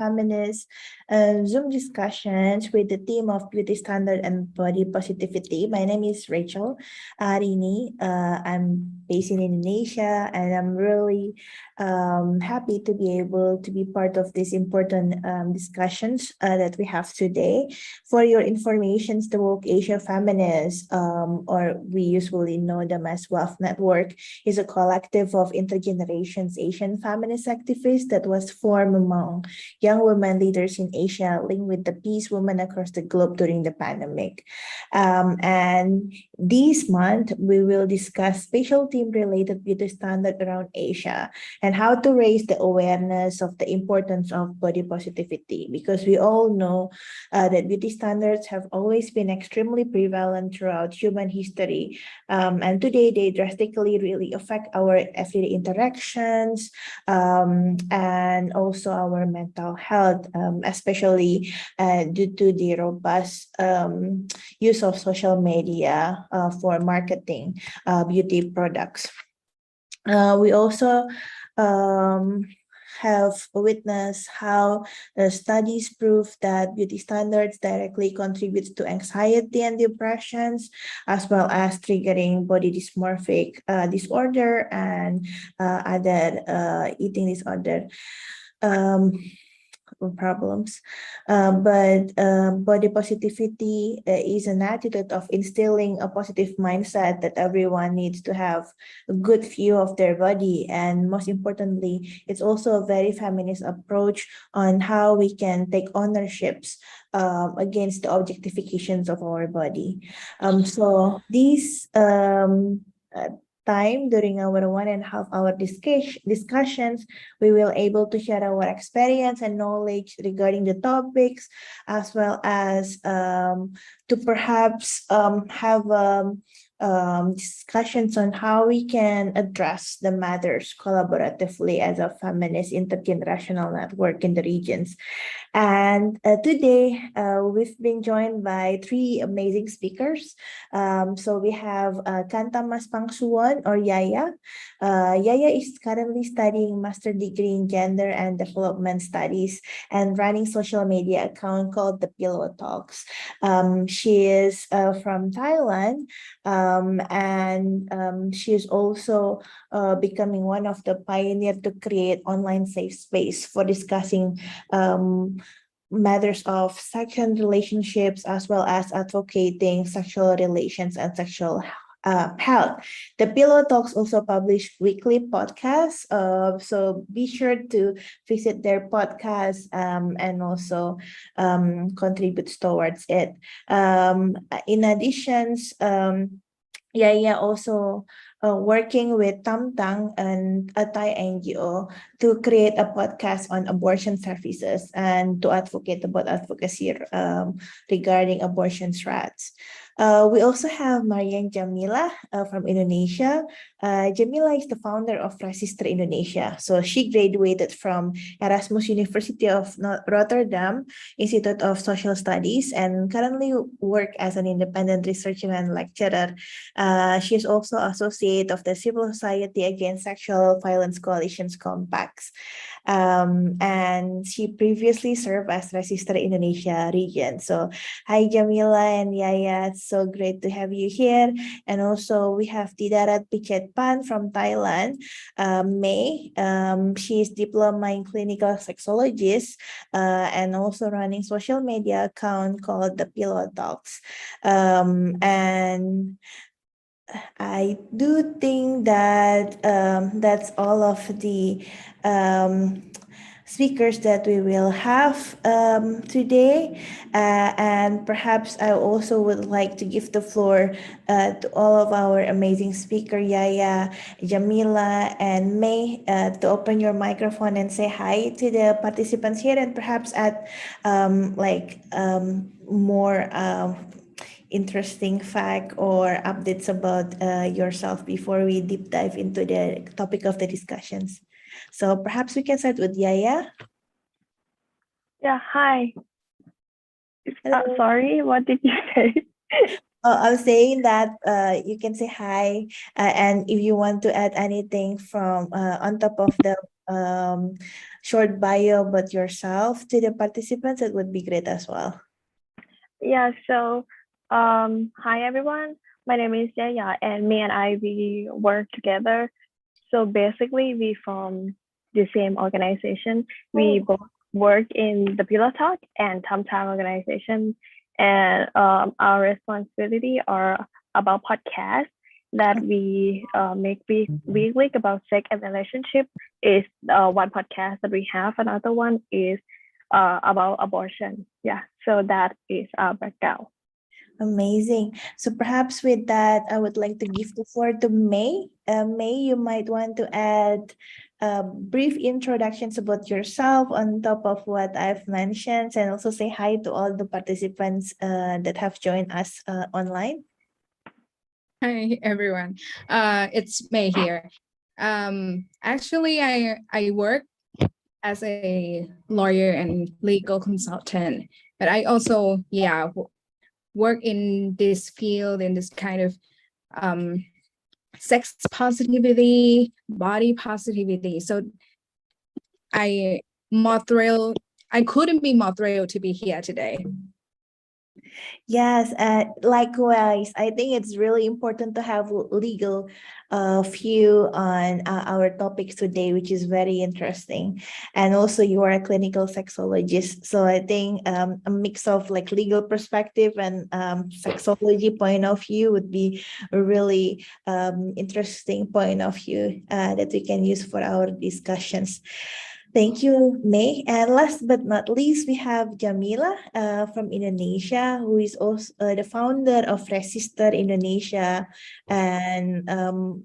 Feminist Zoom discussions with the theme of beauty standard and body positivity. My name is Rachel. Hari ini, I'm based in Indonesia, and I'm really happy to be able to be part of these important discussions that we have today. For your information, the Woke Asia Feminist, or we usually know them as WAF Network, is a collective of intergenerations Asian feminist activists that was formed among young women leaders in Asia, linked with the peace movement across the globe during the pandemic. And this month, we will discuss spatial theme-related beauty standard around Asia and how to raise the awareness of the importance of body positivity, because we all know that beauty standards have always been extremely prevalent throughout human history. And today they drastically really affect our everyday interactions and also our mental health, especially due to the robust use of social media for marketing beauty products. We also have witnessed how studies prove that beauty standards directly contributes to anxiety and depressions, as well as triggering body dysmorphic disorder and other eating disorder problems. But body positivity is an attitude of instilling a positive mindset that everyone needs to have a good view of their body. And most importantly, it's also a very feminist approach on how we can take ownerships against the objectifications of our body. So these time during our 1.5 hour discussions, we will able to share our experience and knowledge regarding the topics, as well as to perhaps have discussions on how we can address the matters collaboratively as a feminist intergenerational network in the regions. And today we've been joined by 3 amazing speakers. So we have Kanta Mas Pangsuwon, or Yaya. Yaya is currently studying master degree in gender and development studies and running social media account called the Pillow Talks. She is from Thailand, and she is also becoming one of the pioneers to create online safe space for discussing matters of sexual relationships, as well as advocating sexual relations and sexual health. The Pillow Talks also publish weekly podcasts, so be sure to visit their podcast and also contribute towards it. In addition, Yaya also working with Tamtang and a Thai NGO to create a podcast on abortion services and to advocate about advocacy regarding abortion rights. We also have Marian Jamila from Indonesia. Jamila is the founder of Resistor Indonesia. So she graduated from Erasmus University of Rotterdam Institute of Social Studies and currently work as an independent researcher and lecturer. She is also associate of the Civil Society Against Sexual Violence Coalition's Compacts. And she previously served as Resistor Indonesia region. So hi Jamila and Yaya, it's so great to have you here. And also we have Tidarat Pichetpan from Thailand. May, she is diploma in clinical sexologist and also running social media account called the Pillow Talks. And I do think that that's all of the speakers that we will have today. And perhaps I also would like to give the floor to all of our amazing speaker, Yaya, Jamila, and May, to open your microphone and say hi to the participants here, and perhaps add more interesting fact or updates about yourself before we deep dive into the topic of the discussions. So perhaps we can start with Yaya. Yeah, hi. Sorry, what did you say? I was saying that you can say hi, and if you want to add anything from on top of the short bio about yourself to the participants, it would be great as well. Yeah, so hi everyone. My name is Jaya, and me and I, we work together. So basically, we from the same organization. We both work in the Pillow Talk and Tom Time organization, and our responsibility are about podcasts that we make weekly about sex and relationship. Is one podcast that we have. Another one is about abortion. Yeah, so that is our background. Amazing. So perhaps with that, I would like to give the floor to May. May, you might want to add brief introductions about yourself on top of what I've mentioned, and also say hi to all the participants that have joined us online. Hi everyone. It's May here. Actually, I work as a lawyer and legal consultant, but I also work in this field, in this kind of sex positivity, body positivity. So I couldn't be more thrilled to be here today. Yes, likewise. I think it's really important to have legal view on our topics today, which is very interesting. And also, you are a clinical sexologist, so I think a mix of like legal perspective and sexology point of view would be a really interesting point of view that we can use for our discussions. Thank you, May. And last but not least, we have Jamila from Indonesia, who is also the founder of Resister Indonesia and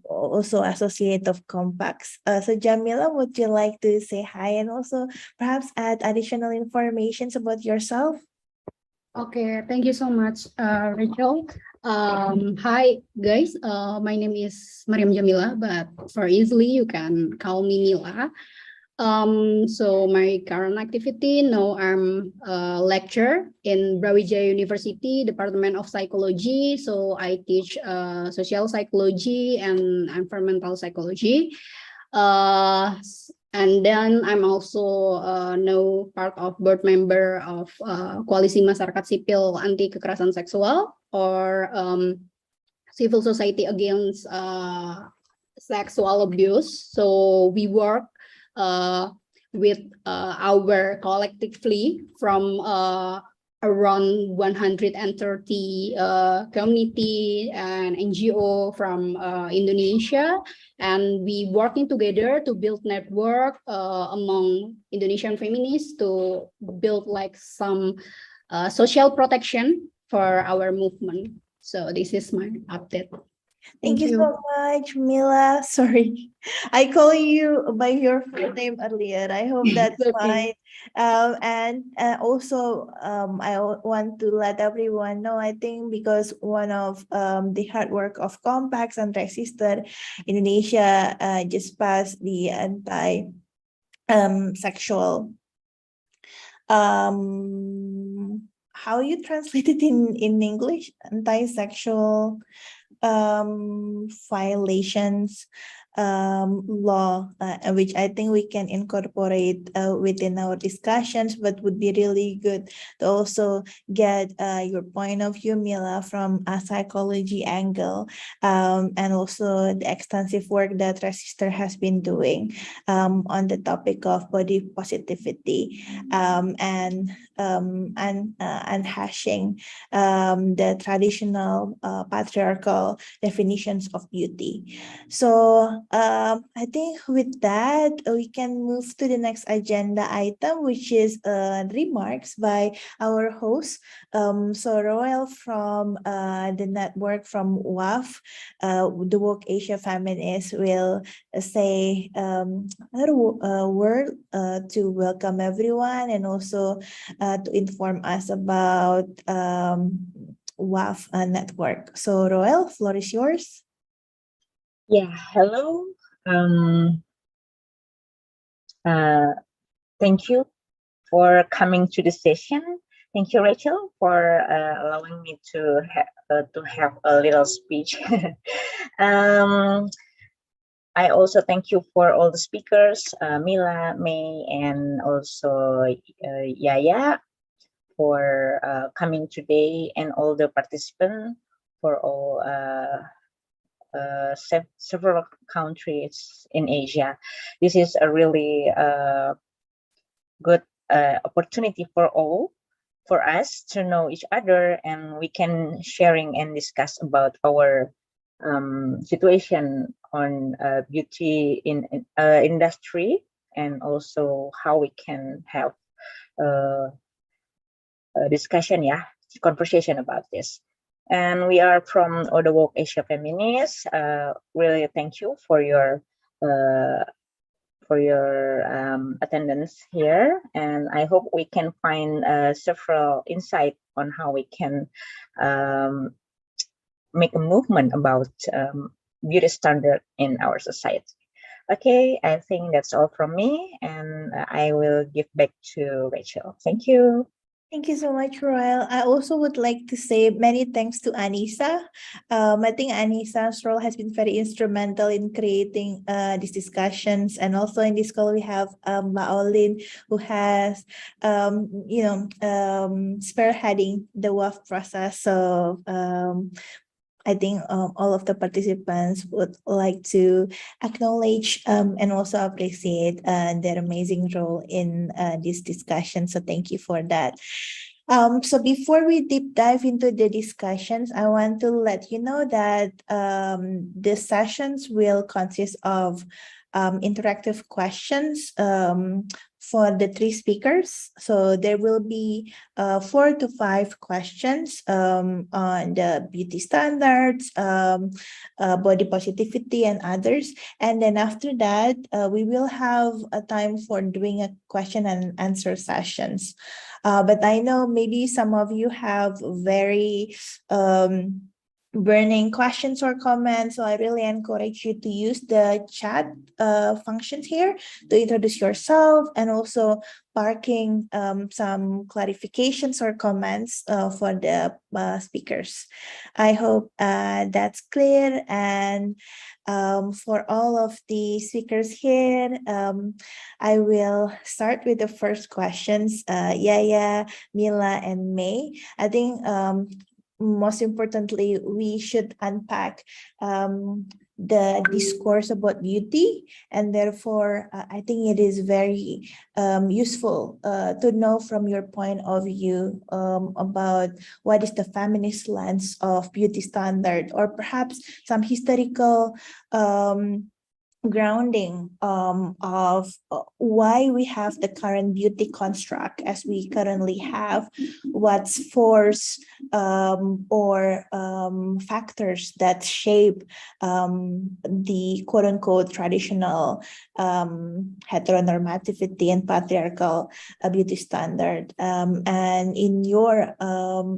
also associate of Compacts. So Jamila, would you like to say hi and also perhaps add additional information about yourself? Okay, thank you so much, Rachel. Hi guys, my name is Mariam Jamila, but for easily you can call me Mila. So my current activity now, I'm a lecturer in Brawijaya University, Department of Psychology. So I teach social psychology and environmental psychology. And then I'm also now part of board member of Koalisi Masyarakat Sipil Anti Kekerasan Seksual, or Civil Society Against Sexual Abuse. So we work with our collectively from around 130 community and NGO from Indonesia, and we working together to build network among Indonesian feminists to build like some social protection for our movement. So this is my update. Thank you so much, Mila. Sorry, I call you by your full name earlier. I hope that's fine. And also, I want to let everyone know, I think because one of the hard work of Compacts and Resistor Indonesia just passed the anti-sexual, how you translate it in English? Anti-sexual violations law, which I think we can incorporate within our discussions, but would be really good to also get your point of view, Mila, from a psychology angle, and also the extensive work that Resistor has been doing on the topic of body positivity, and hashing the traditional patriarchal definitions of beauty. So I think with that, we can move to the next agenda item, which is remarks by our host. So Royal from the network from WAF, the Woke Asia Feminist, will say a word to welcome everyone and also to inform us about WAF network. So Royal, floor is yours. Yeah, hello. Thank you for coming to the session. Thank you, Rachel, for allowing me to have a little speech. I also thank you for all the speakers, Mila, May, and also Yaya for coming today, and all the participants for all several countries in Asia. This is a really good opportunity for us to know each other, and we can sharing and discuss about our situation on beauty in industry, and also how we can have a discussion, conversation about this. And we are from PWAG Asia Feminist. Really thank you for your attendance here, and I hope we can find several insight on how we can make a movement about beauty standard in our society. Okay, I think that's all from me, and I will give back to Rachel. Thank you. Thank you so much, Royal. I also would like to say many thanks to Anissa. I think Anissa's role has been very instrumental in creating these discussions, and also in this call we have Maolin, who has spearheading the WAF process. So I think all of the participants would like to acknowledge and also appreciate their amazing role in this discussion. So thank you for that. So before we deep dive into the discussions, I want to let you know that the sessions will consist of interactive questions for the three speakers. So there will be 4 to 5 questions on the beauty standards, body positivity, and others. And then after that, we will have a time for doing a question and answer sessions. But I know maybe some of you have very burning questions or comments, so I really encourage you to use the chat functions here to introduce yourself, and also parking some clarifications or comments for the speakers. I hope that's clear. And for all of the speakers here, I will start with the first questions. Yaya, Mila, and May. I think most importantly, we should unpack the discourse about beauty, and therefore I think it is very useful to know from your point of view about what is the feminist lens of beauty standard, or perhaps some historical grounding of why we have the current beauty construct as we currently have, what's force or factors that shape the quote-unquote traditional heteronormativity and patriarchal beauty standard. And in your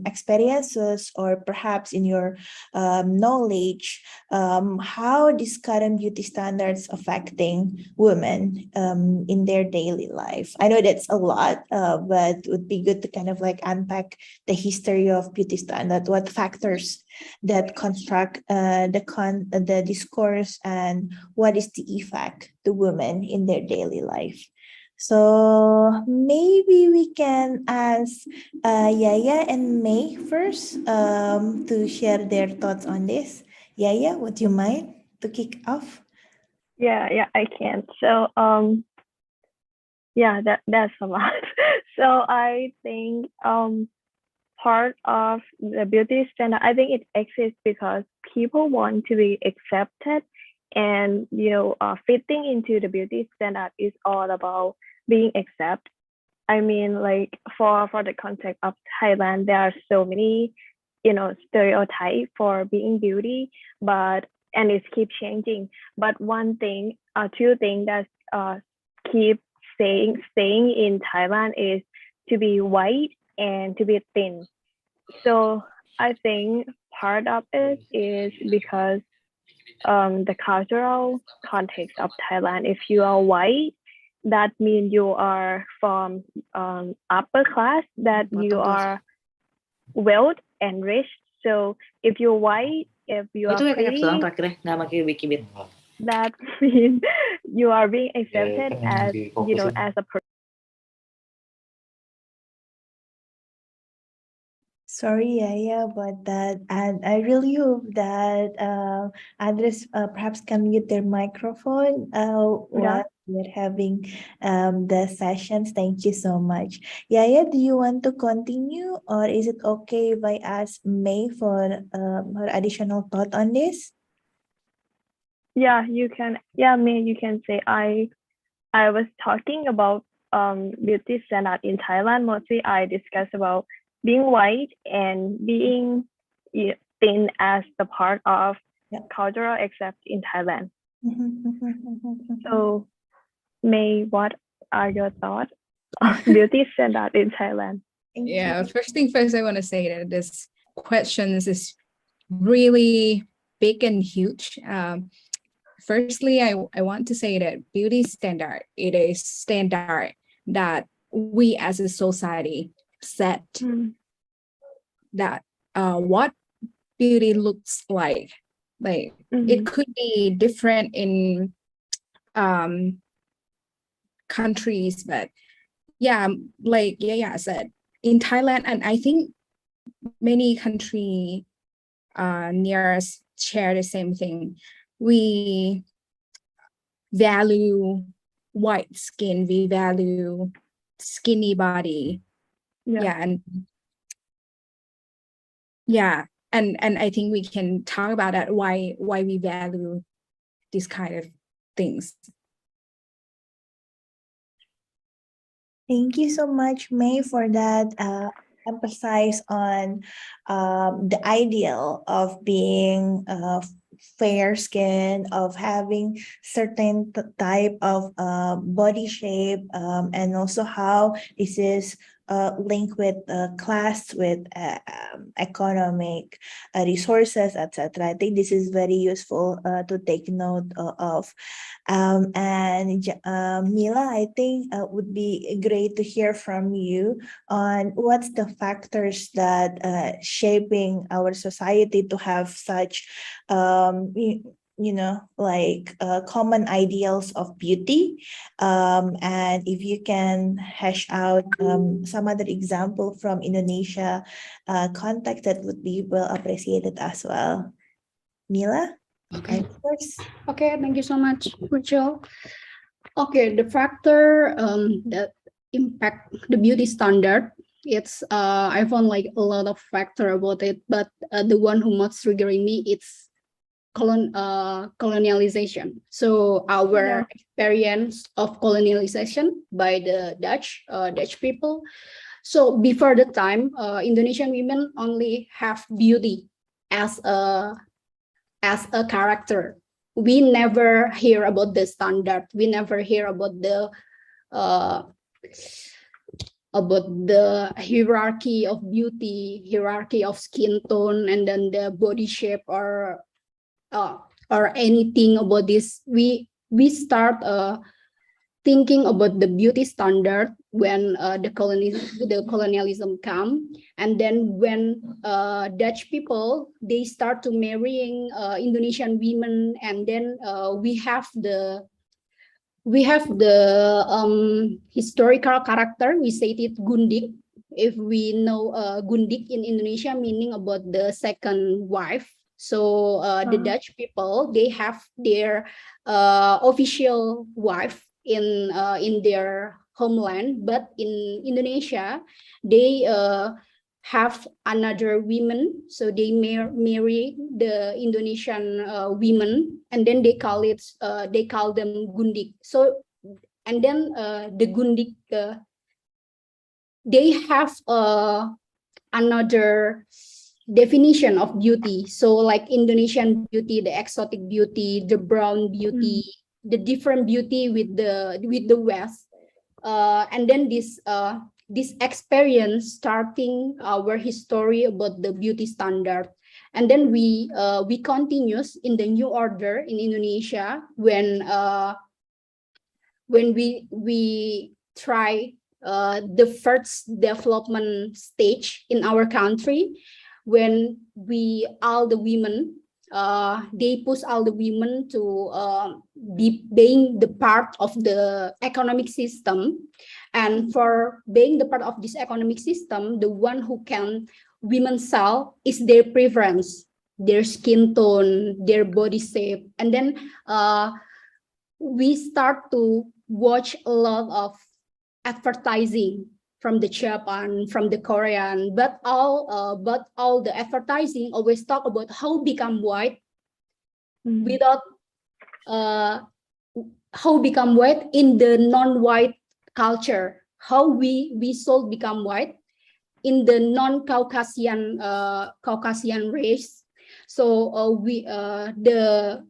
experiences, or perhaps in your knowledge, how this current beauty standards affecting women in their daily life? I know that's a lot, but it would be good to kind of like unpack the history of beauty standard, what factors that construct the discourse, and what is the effect to women in their daily life. So maybe we can ask Yaya and May first to share their thoughts on this. Yaya, would you mind to kick off? Yeah, I can. So yeah, that's a lot. So I think part of the beauty standard, I think it exists because people want to be accepted, and fitting into the beauty standard is all about being accepted. I mean, like for the context of Thailand, there are so many stereotypes for being beauty, and it keeps changing. But two things that keep staying in Thailand is to be white and to be thin. So I think part of it is because the cultural context of Thailand. If you are white, that means you are from upper class, that you are wealth and rich. So if you're white, if you are Itu kayak pretty, doang terakhirnya nggak pakai Wikibit. that means you are being accepted as, you know, as a person. Sorry, yeah, about that. And I really hope that others perhaps can mute their microphone while we're having the sessions. Thank you so much. Yeah, do you want to continue, or is it okay if I ask May for her additional thought on this? Yeah, you can. Yeah, May, you can say I was talking about beauty standard in Thailand. Mostly, I discussed about being white and being thin as the part of cultural accept in Thailand. So, May, what are your thoughts on beauty standard in Thailand? Yeah, first thing first, I want to say that this questions is really big and huge. Firstly, I want to say that beauty standard, it is standard that we as a society set that what beauty looks like. Like it could be different in countries, but yeah, like Yaya said, in Thailand, and I think many countries near us share the same thing. We value white skin, we value skinny body. And I think we can talk about that, why we value this kind of things. Thank you so much, May, for that emphasis on the ideal of being fair skin, of having certain type of body shape, and also how this is linked with class, with economic resources, etc. I think this is very useful to take note of. And Mila, I think would be great to hear from you on what's the factors that shaping our society to have such common ideals of beauty, and if you can hash out some other example from Indonesia context, that would be well appreciated as well. Mila? Okay. First. Okay, thank you so much, Rachel. Okay, the factor that impact the beauty standard, it's I found like a lot of factor about it, but the one who most triggering me, it's colonialization. So our experience of colonialization by the Dutch people. So before the time, Indonesian women only have beauty as a character. We never hear about the standard. We never hear about the hierarchy of beauty, hierarchy of skin tone, and then the body shape or anything about this. We start thinking about the beauty standard when the colonialism come, and then when Dutch people, they start to marrying Indonesian women, and then we have the historical character. We say it gundik. If we know gundik in Indonesia, meaning about the second wife. So the Dutch people, they have their official wife in their homeland, but in Indonesia, they have another women, so they marry the Indonesian women, and then they call them gundik. So, and then the gundik, they have another definition of beauty. So like Indonesian beauty, the exotic beauty, the brown beauty, the different beauty with the West, and then this experience starting our history about the beauty standard, and then we continues in the new order in Indonesia when we try the first development stage in our country, when all the women they push all the women to be being the part of the economic system. And for being the part of this economic system, the one who can women sell is their preference, their skin tone, their body shape. And then we start to watch a lot of advertising from the Japan, from the Korean, but all the advertising always talk about how become white without how become white in the non-white culture, how we should become white in the non-Caucasian Caucasian race. So the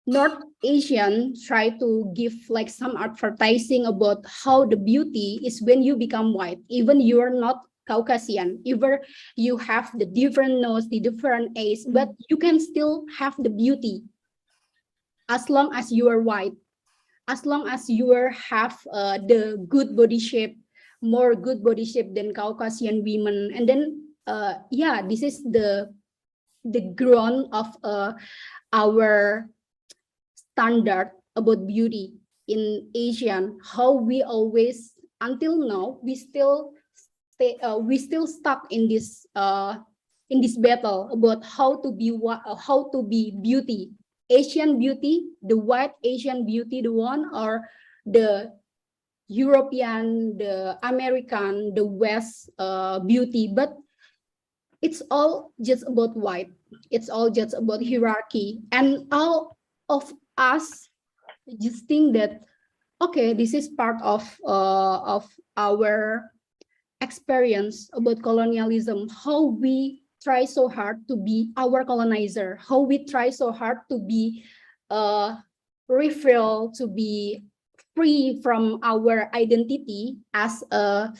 North Asian try to give like some advertising about how the beauty is when you become white, even you are not Caucasian, even you have the different nose, the different age, but you can still have the beauty as long as you are white, as long as you have the good body shape, more good body shape than Caucasian women. And then yeah, this is the ground of our standard about beauty in Asian, how we always until now we still stuck in this battle about how to be beauty, Asian beauty, the white Asian beauty, the one, or the European, the American, the West beauty. But it's all just about white. It's all just about hierarchy, and all of us just think that okay, this is part of our experience about colonialism, how we try so hard to be our colonizer, how we try so hard to be refill, to be free from our identity as a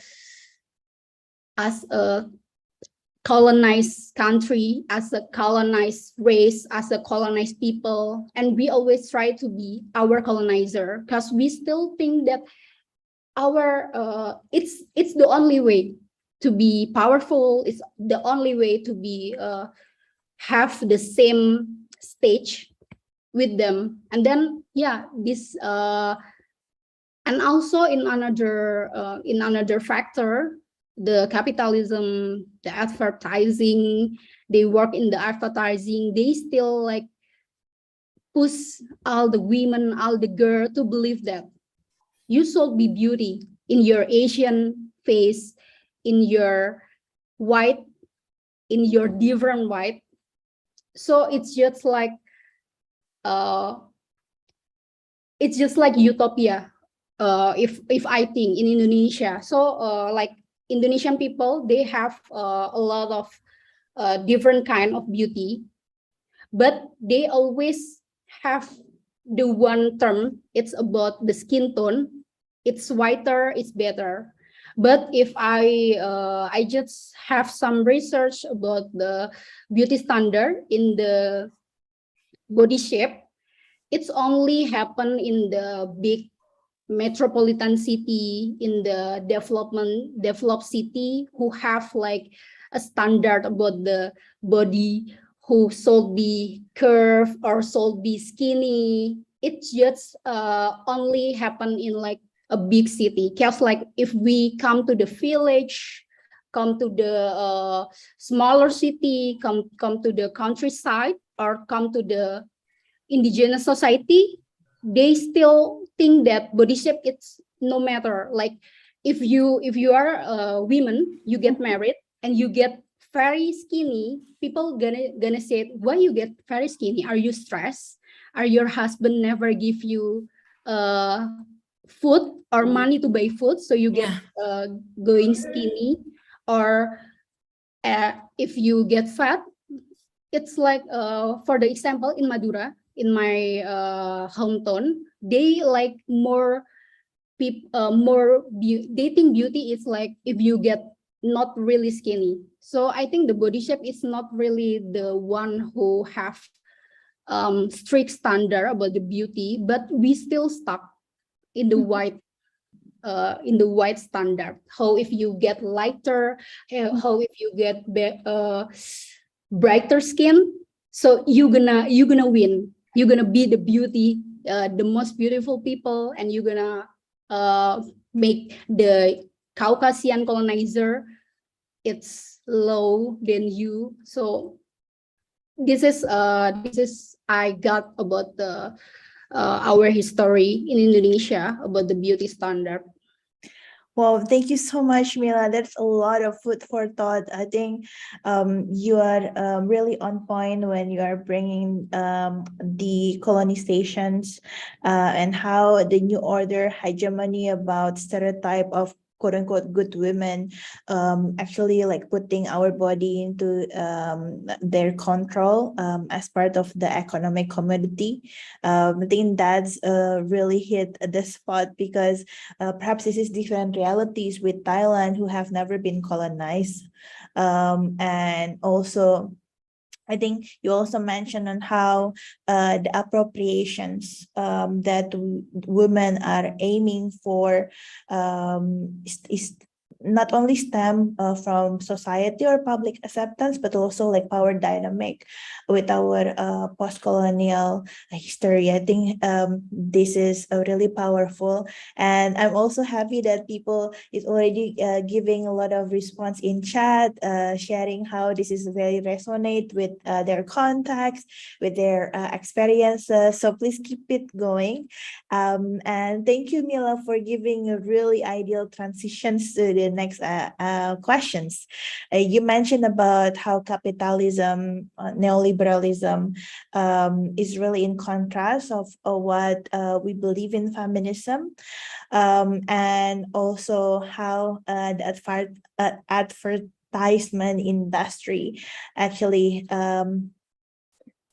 colonized country, as a colonized race, as a colonized people. And we always try to be our colonizer because we still think that our it's the only way to be powerful, it's the only way to be have the same stage with them. And then yeah, this and also in another factor, the capitalism, the advertising, they work in the advertising, they still like push all the women, all the girls to believe that you should be beauty in your Asian face, in your white, in your different white. So it's just like utopia. If I think in Indonesia, so like Indonesian people, they have a lot of different kind of beauty, but they always have the one term. It's about the skin tone. It's whiter, it's better. But if I just have some research about the beauty standard in the body shape, it's only happen in the big metropolitan city, in the developed city, who have like a standard about the body, who should be curved or should be skinny. It just only happen in like a big city. Because like if we come to the village, come to the smaller city, come to the countryside, or come to the indigenous society, they still think that body shape, it's no matter. Like if you are a woman, you get married and you get very skinny, people gonna say, why you get very skinny? Are you stressed? Are your husband never give you food or money to buy food, so you get going skinny? Or if you get fat, it's like for the example in Madura, in my hometown, they like more people, they think beauty is like if you get not really skinny. So I think the body shape is not really the one who have strict standard about the beauty, but we still stuck in the white standard. How if you get lighter, how if you get brighter skin, So you're gonna win. You're gonna be the beauty, the most beautiful people, and you're gonna make the Caucasian colonizer it's low than you. So this is I got about the our history in Indonesia about the beauty standard. Well, thank you so much, Mila. That's a lot of food for thought. I think you are really on point when you are bringing the colonizations and how the new order hegemony about stereotype of quote unquote good women actually like putting our body into their control as part of the economic commodity. I think that's really hit the spot because perhaps this is different realities with Thailand who have never been colonized. And also, I think you also mentioned on how the appropriations that women are aiming for is not only stem from society or public acceptance, but also like power dynamic with our post-colonial history. I think this is really powerful. And I'm also happy that people is already giving a lot of response in chat, sharing how this is very resonate with their contacts, with their experiences. So please keep it going. And thank you, Mila, for giving a really ideal transitions to the next questions. You mentioned about how capitalism, neoliberalism is really in contrast of what we believe in feminism, and also how the advertisement industry actually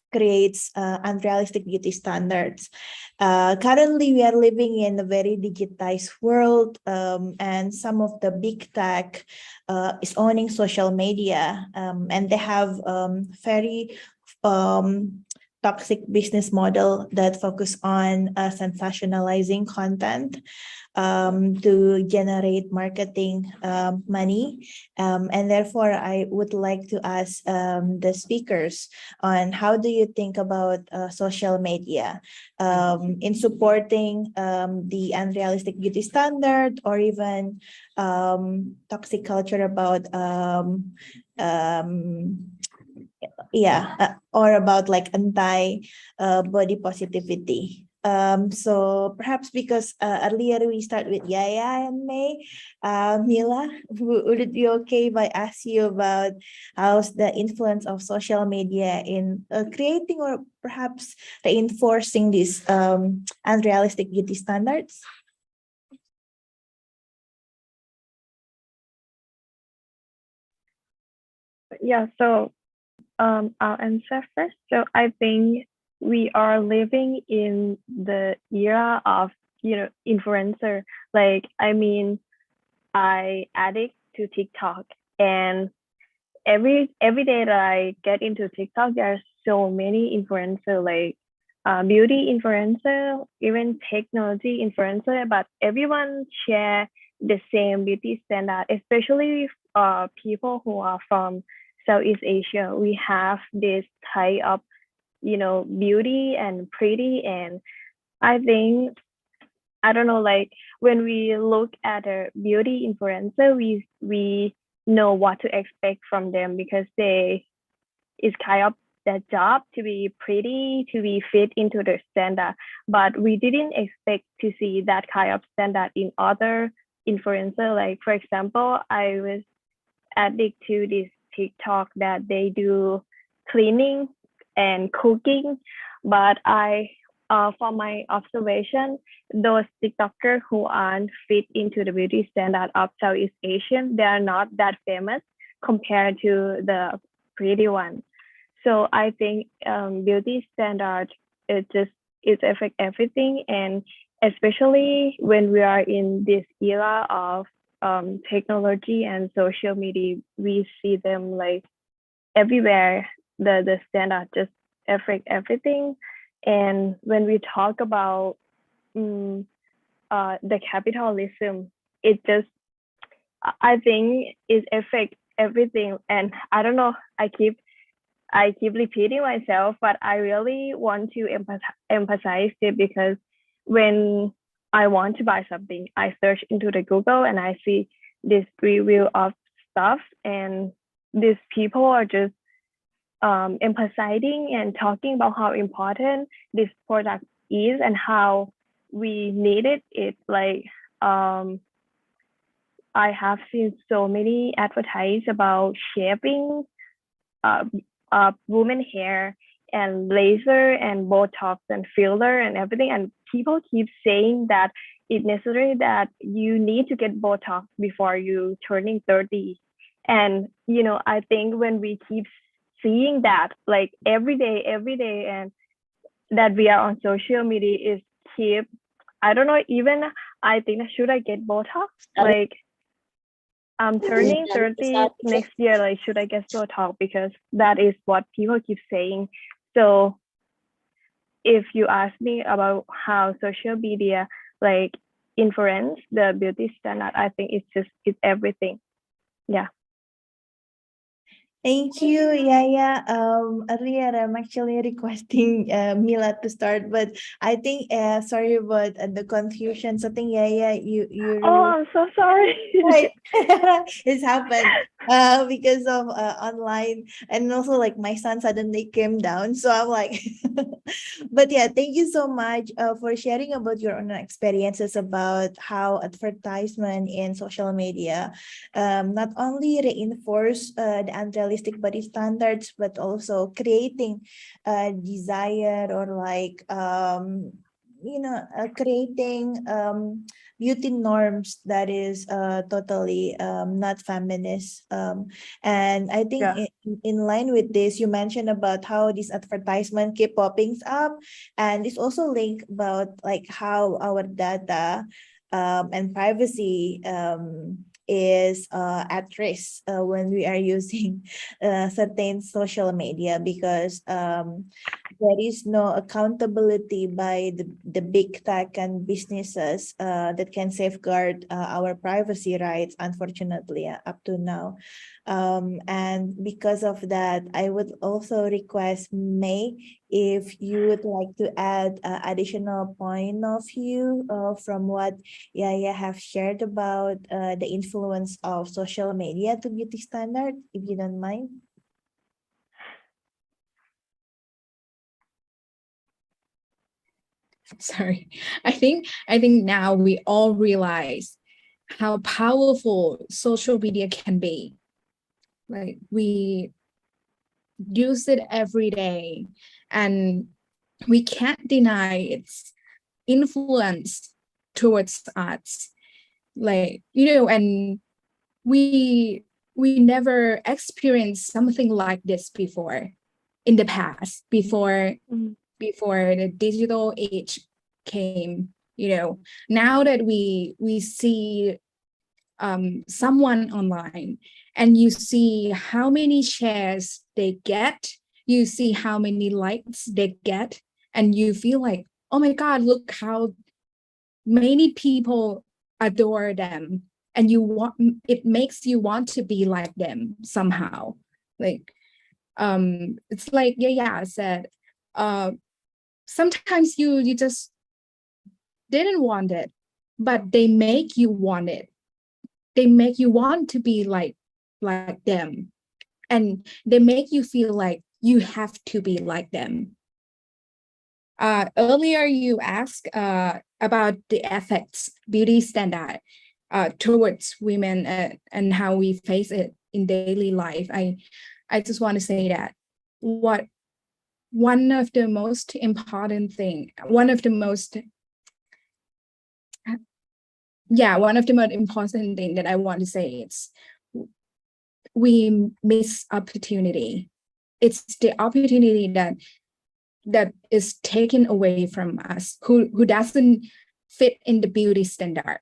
creates unrealistic beauty standards. Currently, we are living in a very digitized world, and some of the big tech is owning social media, and they have very toxic business model that focus on sensationalizing content to generate marketing money. And therefore, I would like to ask the speakers on how do you think about social media in supporting the unrealistic beauty standard or even toxic culture about or about like anti body positivity. So perhaps because earlier we start with Yaya and May, Mila, would it be okay if I ask you about how's the influence of social media in creating or perhaps reinforcing these unrealistic beauty standards? Yeah, so I'll answer first. So I think we are living in the era of, influencer. Like, I mean, I addict to TikTok, and every day that I get into TikTok, there are so many influencer, like beauty influencer, even technology influencer, but everyone share the same beauty standard, especially people who are from Southeast Asia. We have this type of, beauty and pretty, and I think, I don't know, like when we look at a beauty influencer, we know what to expect from them because it's kind of their job to be pretty, to be fit into the standard. But we didn't expect to see that kind of standard in other influencer. Like for example, I was addicted to this TikTok that they do cleaning and cooking, but from my observation, those TikTokers who aren't fit into the beauty standard of Southeast Asian, they are not that famous compared to the pretty one. So I think beauty standard it affects everything, and especially when we are in this era of technology and social media, we see them like everywhere. The standard just affect everything. And when we talk about the capitalism, it just, I think it affects everything. And I don't know, I keep I keep repeating myself, but I really want to emphasize it because when I want to buy something, I search into the Google and I see this review of stuff, and these people are just emphasizing and talking about how important this product is and how we need it. It's like I have seen so many advertise about shaping women hair and laser and Botox and filler and everything. And people keep saying that it's necessary that you need to get Botox before you turning 30. And, you know, I think when we keep seeing that like every day, and that we are on social media is keep, I don't know, even I think, should I get Botox? Like, I'm turning 30 next year, like, should I get Botox? Because that is what people keep saying. So if you ask me about how social media like influence the beauty standard, I think it's everything. Yeah. Thank you, Yaya. Earlier I'm actually requesting Mila to start, but I think sorry about the confusion. So I think Yaya, you Oh, I'm so sorry. right. It's happened because of online, and also like my son suddenly came down, so I'm like but yeah, thank you so much for sharing about your own experiences about how advertisement in social media not only reinforce the unrealistic body standards, but also creating desire or like creating beauty norms that is totally not feminist. And I think Yeah. in line with this, you mentioned about how this advertisement keep popping up, and it's also linked about like how our data and privacy is at risk when we are using certain social media, because there is no accountability by the big tech and businesses that can safeguard our privacy rights, unfortunately, up to now. And because of that, I would also request May if you would like to add additional point of view from what Yaya have shared about the influence of social media to beauty standard, if you don't mind. Sorry. I think now we all realize how powerful social media can be. Like, we use it every day, and we can't deny its influence towards us. Like, and we never experienced something like this before in the past, before the digital age came. Now that we see someone online, and you see how many shares they get, you see how many likes they get, and you feel like, oh my God, look how many people adore them, and it makes you want to be like them somehow. Like, it's like Yaya said, sometimes you just didn't want it, but they make you want it. They make you want to be like them, and they make you feel like you have to be like them. Earlier you asked about the effects beauty standard towards women, and how we face it in daily life. I just want to say that one of the most important thing, one of the most important thing that I want to say is we miss opportunity. It's the opportunity that is taken away from us, who doesn't fit in the beauty standard.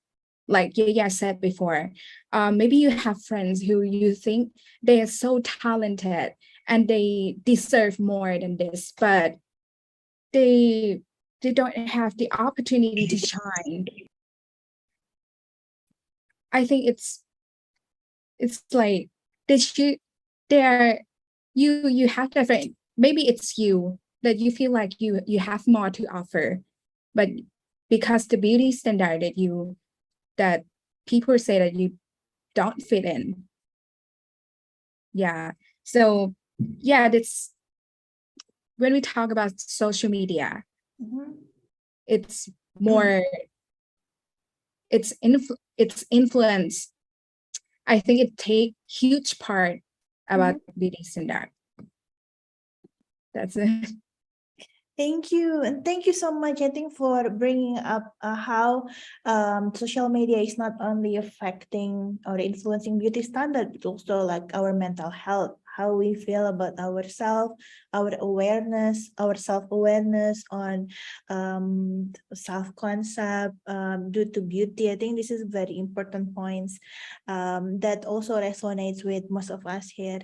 Like Yaya said before, maybe you have friends who you think they are so talented and they deserve more than this, but they don't have the opportunity to shine. I think it's like they you have different, maybe it's you that you feel like you have more to offer, but because the beauty standard that people say that you don't fit in. Yeah. So yeah, that's when we talk about social media, it's more, it's influence. I think it take huge part about beauty standard. That's it. Thank you. And thank you so much, I think, for bringing up how social media is not only affecting or influencing beauty standard, but also like our mental health, how we feel about ourselves, our awareness, our self-awareness on self-concept due to beauty. I think this is very important points that also resonates with most of us here.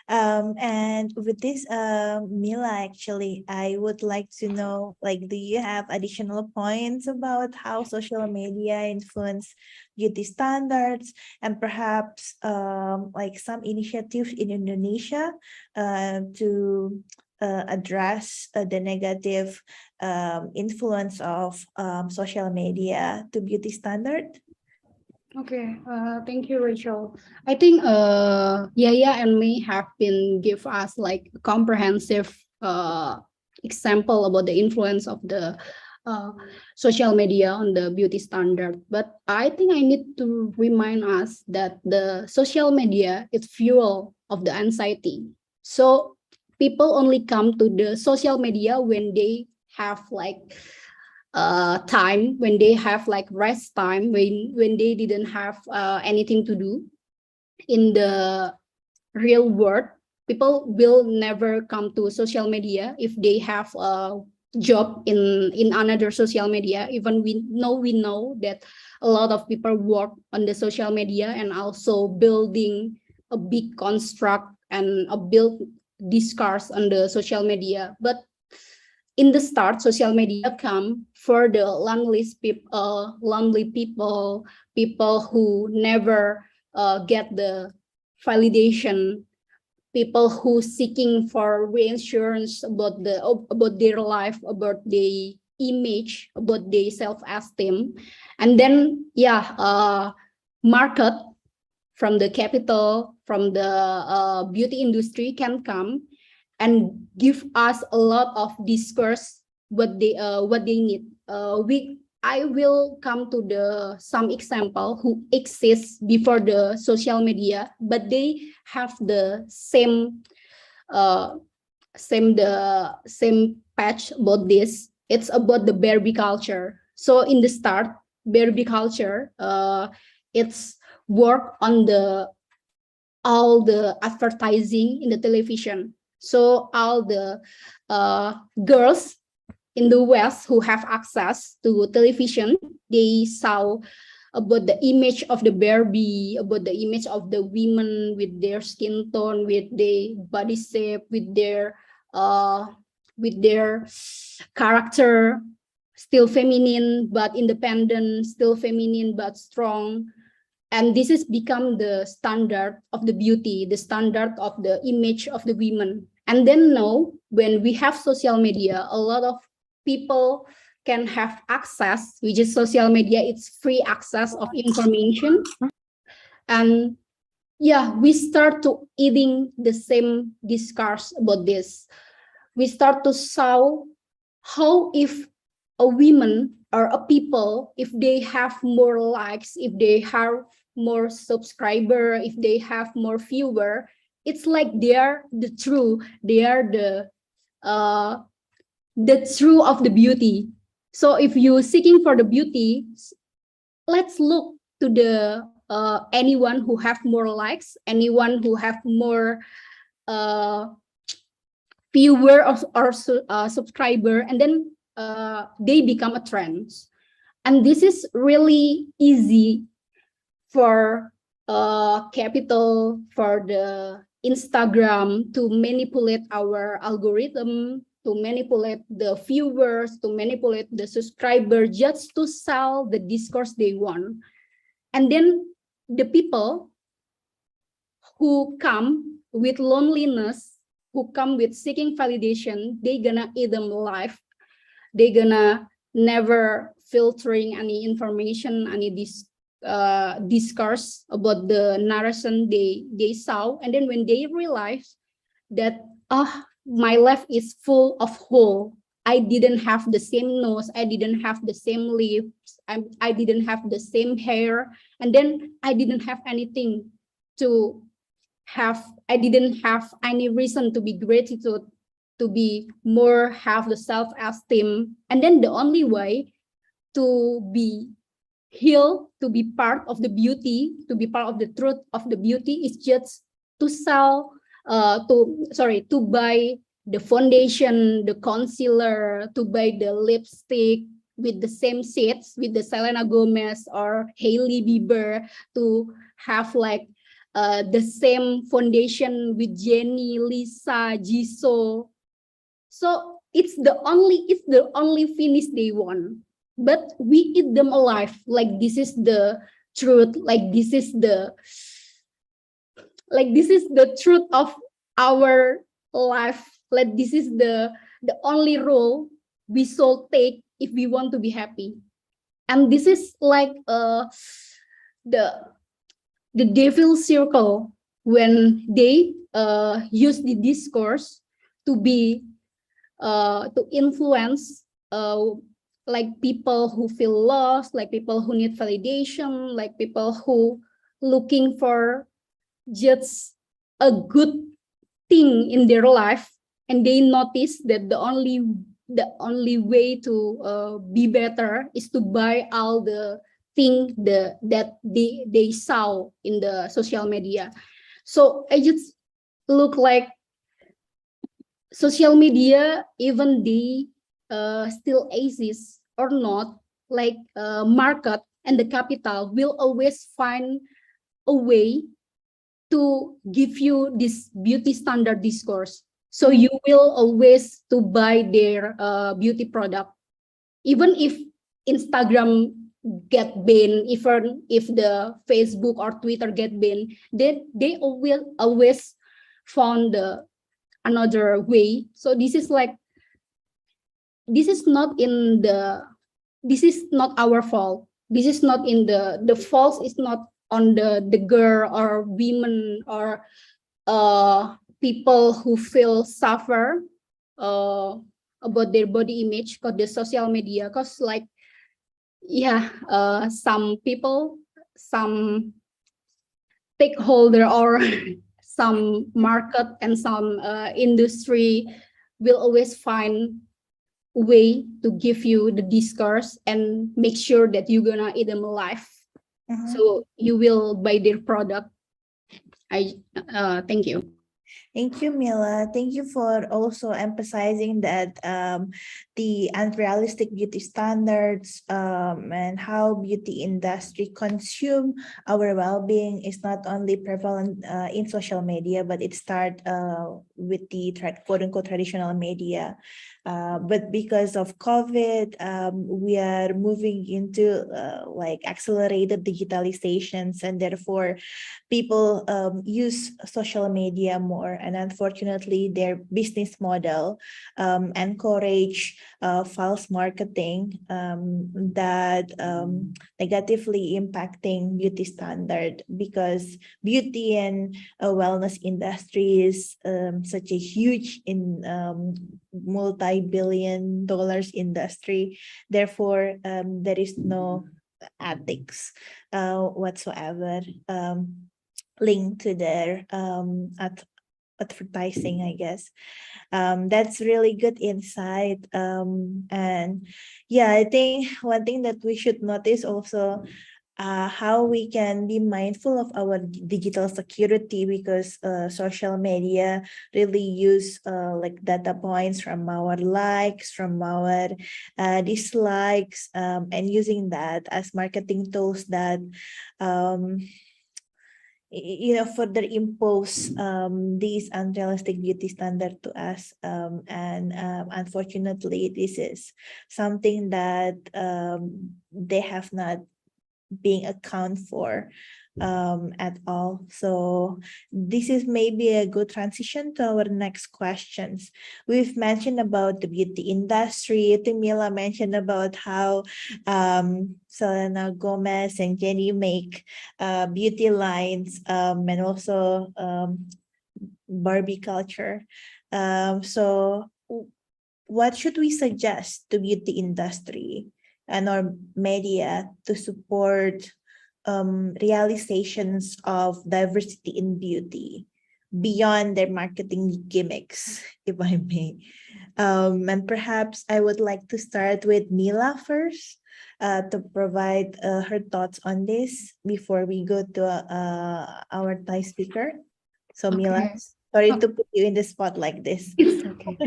And with this, Mila, actually, I would like to know, like, do you have additional points about how social media influence beauty standards and perhaps like some initiatives in Indonesia to address the negative influence of social media to beauty standard? Okay, thank you, Rachel. I think Yaya and me have been give us like a comprehensive example about the influence of the social media on the beauty standard. But I think I need to remind us that the social media is fuel of the anxiety. So people only come to the social media when they have like time, when they have like rest time, when they didn't have anything to do in the real world. People will never come to social media if they have a job in another social media. Even we know that a lot of people work on the social media and also building a big construct and a build discourse on the social media. But in the start, social media come for the lonely people, people who never get the validation, people who seeking for reassurance about their life, about their image, about their self-esteem, and then market from the capital, from the beauty industry can come and give us a lot of discourse what they need. I will come to the some example who exists before the social media, but they have the same patch about this. It's about the Barbie culture. So in the start, Barbie culture, it's work on all the advertising in the television. So all the girls in the West who have access to television, they saw about the image of the Barbie, about the image of the women with their skin tone, with their body shape, with their character, still feminine but independent, still feminine but strong. And this has become the standard of the beauty, the standard of the image of the women. And then now, when we have social media, a lot of people can have access, which is social media, it's free access of information. And we start to eating the same discourse about this. We start to saw how if a woman or a people, if they have more likes, if they have more subscriber, if they have more viewer, it's like they are the true of the beauty. So if you're seeking for the beauty, let's look to the anyone who have more likes, anyone who have more viewer or subscriber, and then they become a trend. And this is really easy for capital, for the Instagram to manipulate our algorithm, to manipulate the viewers, to manipulate the subscriber, just to sell the discourse they want. And then the people who come with loneliness, who come with seeking validation, they gonna eat them alive. They gonna never filtering any information, any discourse about the narration they saw, and then when they realize that my life is full of hole. I didn't have the same nose, I didn't have the same lips, I didn't have the same hair, and then I didn't have anything to have, I didn't have any reason to be gratitude, to be more, have the self-esteem. And then the only way to be healed, to be part of the beauty, to be part of the truth of the beauty is just to sell, to buy the foundation, the concealer, to buy the lipstick with the same shades with the Selena Gomez or Hailey Bieber, to have like the same foundation with Jenny, Lisa, Jisoo. So it's the only finish they want. But we eat them alive. Like this is the truth. Like this is the truth of our life. Like this is the only role we should take if we want to be happy. And this is like the devil circle, when they use the discourse to be to influence like people who feel lost, like people who need validation, like people who looking for just a good thing in their life, and they notice that the only way to be better is to buy all the thing that they saw in the social media. So I just look like social media, even they still exist or not, like market and the capital will always find a way to give you this beauty standard discourse. So you will always to buy their beauty product, even if Instagram get banned, even if the Facebook or Twitter get banned, they will always found another way. So this is like, this is not our fault. This is not in the fault is not on the girl or women or people who feel suffer about their body image, because the social media, because like some people, some stakeholder or some market and some industry will always find a way to give you the discourse and make sure that you're gonna eat them alive. So you will buy their product. Thank you. Thank you, Mila. Thank you for also emphasizing that the unrealistic beauty standards and how beauty industry consume our well-being is not only prevalent in social media, but it starts with the quote-unquote traditional media. But because of COVID, we are moving into like accelerated digitalizations, and therefore people use social media more, and unfortunately their business model encourage false marketing that negatively impacting beauty standard, because beauty and wellness industry is such a huge multi-billion dollars industry. Therefore there is no ethics whatsoever linked to their advertising, I guess. That's really good insight. And yeah, I think one thing that we should notice also how we can be mindful of our digital security, because social media really use like data points from our likes, from our dislikes, and using that as marketing tools that further impose these unrealistic beauty standard to us, and unfortunately this is something that they have not being accounted for at all. So this is maybe a good transition to our next questions. We've mentioned about the beauty industry. Timila mentioned about how Selena Gomez and Jenny make beauty lines and also Barbie culture. So what should we suggest to beauty industry and our media to support realizations of diversity in beauty beyond their marketing gimmicks, if I may? And perhaps I would like to start with Mila first to provide her thoughts on this before we go to our Thai speaker. So Mila, Okay. sorry to put you in the spot like this. It's okay.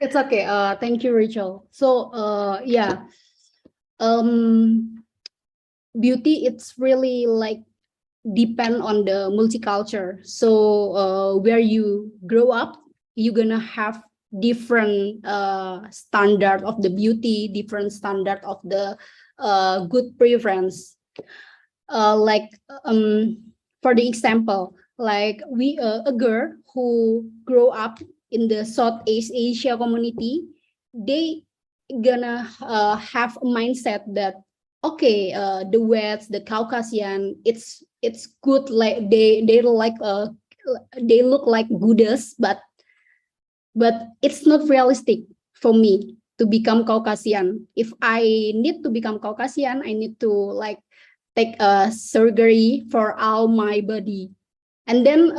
It's okay. Thank you, Rachel. So, yeah, beauty, it's really like depend on the multicultural. So, where you grow up, you're gonna have different standard of the beauty, different standard of the good preference. Like for the example, like a girl who grow up in the Southeast Asia community, they gonna have a mindset that okay, the West, the Caucasian, it's good, like they like they look like goddess, but it's not realistic for me to become Caucasian. If I need to become Caucasian, I need to like take a surgery for all my body. And then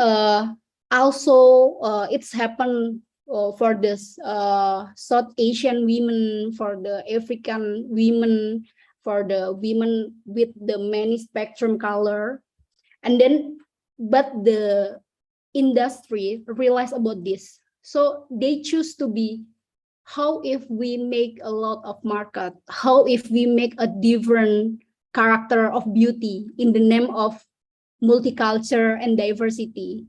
also it's happened for this South Asian women, for the African women, for the women with the many spectrum color. And then, but the industry realize about this. So they choose to be, how if we make a lot of market? How if we make a different character of beauty in the name of multicultural and diversity?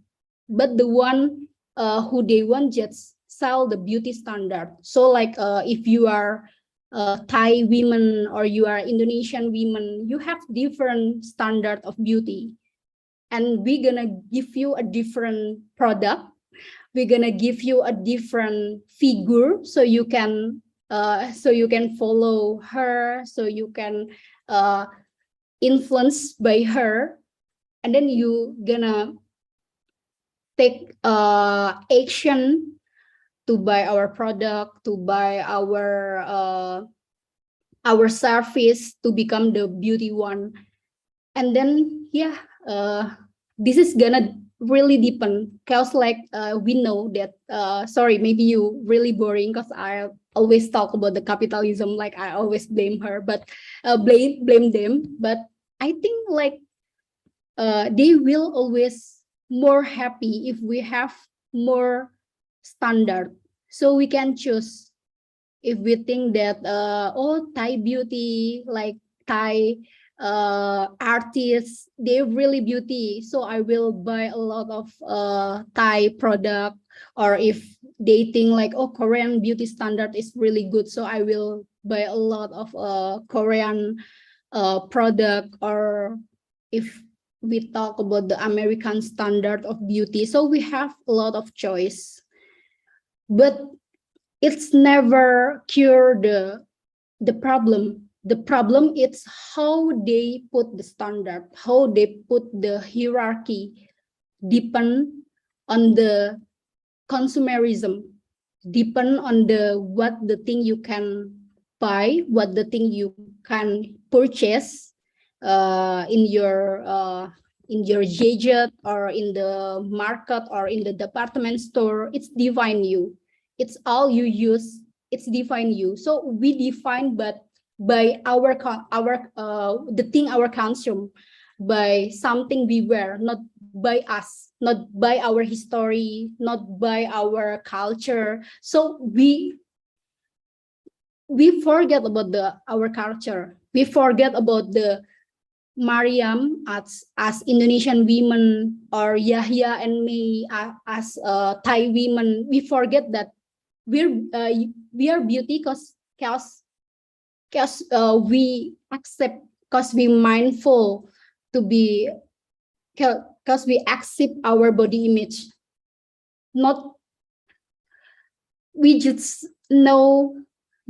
But the one who they want just sell the beauty standard. So like if you are Thai women or you are Indonesian women, you have different standard of beauty. And we're gonna give you a different product. We're gonna give you a different figure so you can follow her, so you can influence by her, and then you gonna take action to buy our product, to buy our service, to become the beauty one. And then yeah, this is gonna really deepen, because like we know that sorry, maybe you really boring because I always talk about the capitalism, like I always blame her, but blame them. But I think like they will always more happy if we have more standard, so we can choose. If we think that oh, Thai beauty, like Thai artists, they're really beauty, so I will buy a lot of Thai product. Or if they think like, oh, Korean beauty standard is really good, so I will buy a lot of Korean product. Or if we talk about the American standard of beauty, so we have a lot of choice, but it's never cure the problem. The problem is how they put the standard, how they put the hierarchy, depend on the consumerism, depend on the what the thing you can buy, what the thing you can purchase in your gadget, or in the market, or in the department store. It's define you. It's all you use. It's define you. So we define, but by our the thing our consume, by something we wear, not by us, not by our history, not by our culture. So we forget about our culture. We forget about the Mariam as Indonesian women, or Yahya and me as Thai women. We forget that we are beauty because we accept because we mindful to be, because we accept our body image, not we just know,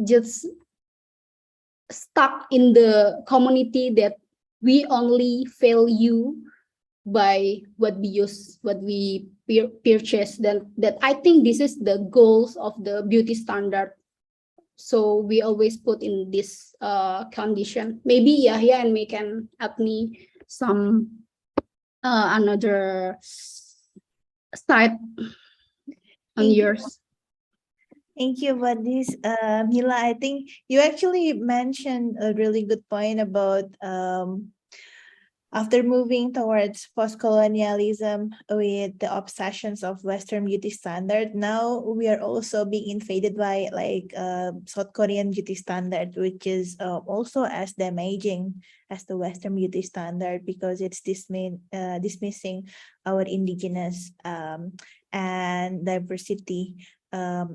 just stuck in the community that we only value by what we use, what we purchase. Then that I think this is the goals of the beauty standard. So we always put in this condition. Maybe Yahya and me can add me some another side on Thank you. yours. Thank you for this, Mila. I think you actually mentioned a really good point about after moving towards post-colonialism with the obsessions of Western beauty standard, now we are also being invaded by South Korean beauty standard, which is also as damaging as the Western beauty standard because it's dismissing our indigenous and diversity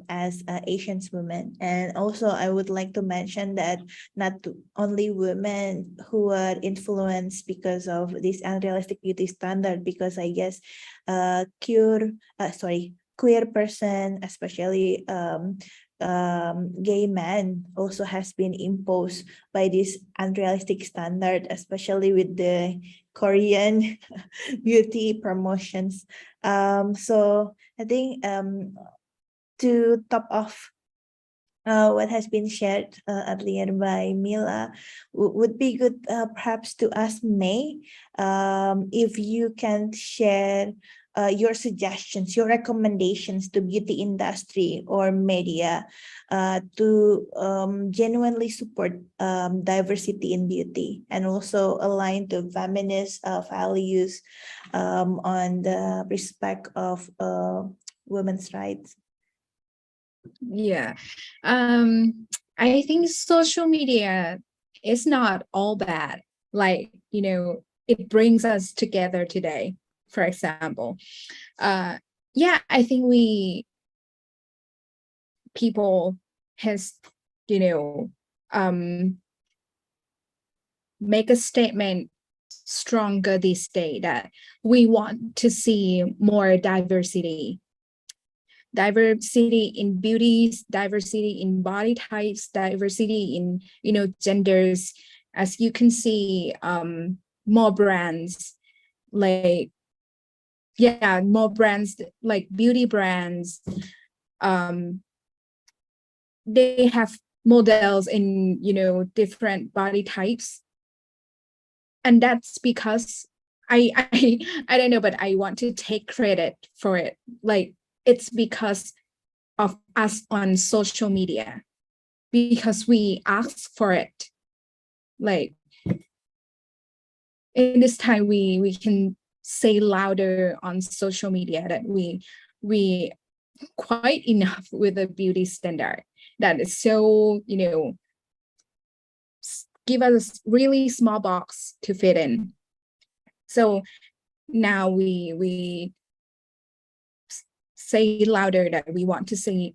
as Asian women. And also I would like to mention that not only women who are influenced because of this unrealistic beauty standard, because I guess queer person, especially gay men, also has been imposed by this unrealistic standard, especially with the Korean beauty promotions. So I think to top off what has been shared earlier by Mila, would be good perhaps to ask May if you can share your suggestions, your recommendations to beauty industry or media to genuinely support diversity in beauty and also align to feminist values on the respect of women's rights. Yeah. I think social media is not all bad. Like, it brings us together today, for example. Yeah, I think people has, make a statement stronger this day that we want to see more diversity in beauties, diversity in body types, diversity in genders. As you can see, more brands like beauty brands, they have models in different body types, and that's because I don't know, but I want to take credit for it. Like, it's because of us on social media, because we ask for it. Like, in this time, we can say louder on social media that we quite enough with the beauty standard that is so, give us a really small box to fit in. So now we say louder that we want to see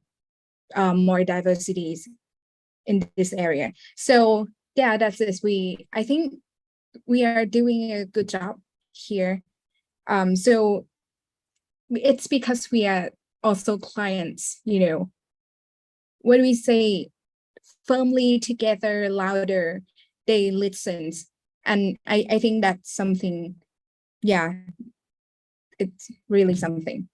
more diversities in this area. So yeah, that's this. I think we are doing a good job here. So it's because we are also clients, when we say firmly together, louder, they listen. And I think that's something, yeah, it's really something.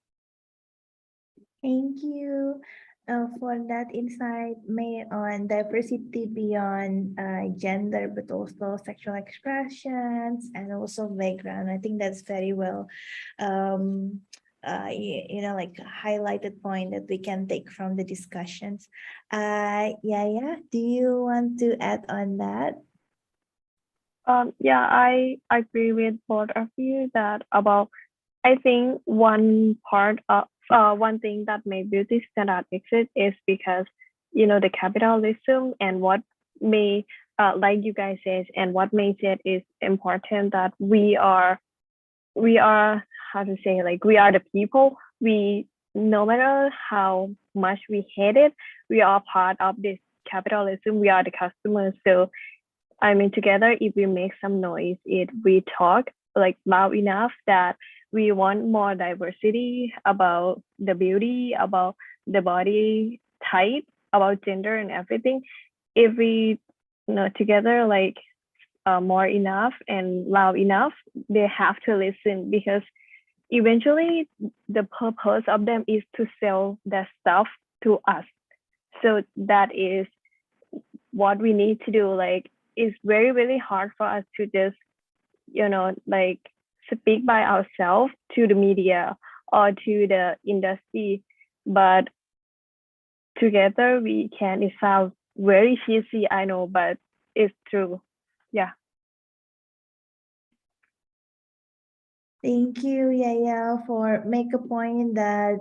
Thank you for that insight, May, on diversity beyond gender, but also sexual expressions and also background. I think that's very well, highlighted point that we can take from the discussions. Yeah. Do you want to add on that? Yeah, I agree with both of you that about, I think one thing that made beauty standard exist is because, the capitalism and what may, like you guys said, and what makes it is important that we are, how to say, like, we are the people. We, no matter how much we hate it, we are part of this capitalism. We are the customers. So I mean, together, if we make some noise, if we talk like loud enough that we want more diversity about the beauty, about the body type, about gender and everything, if we together like more enough and loud enough, they have to listen, because eventually the purpose of them is to sell their stuff to us. So that is what we need to do. Like, it's very, really hard for us to just, like speak by ourselves to the media or to the industry, but together we can. It sounds very cheesy, I know, but it's true. Yeah. Thank you, Yaya, for make a point that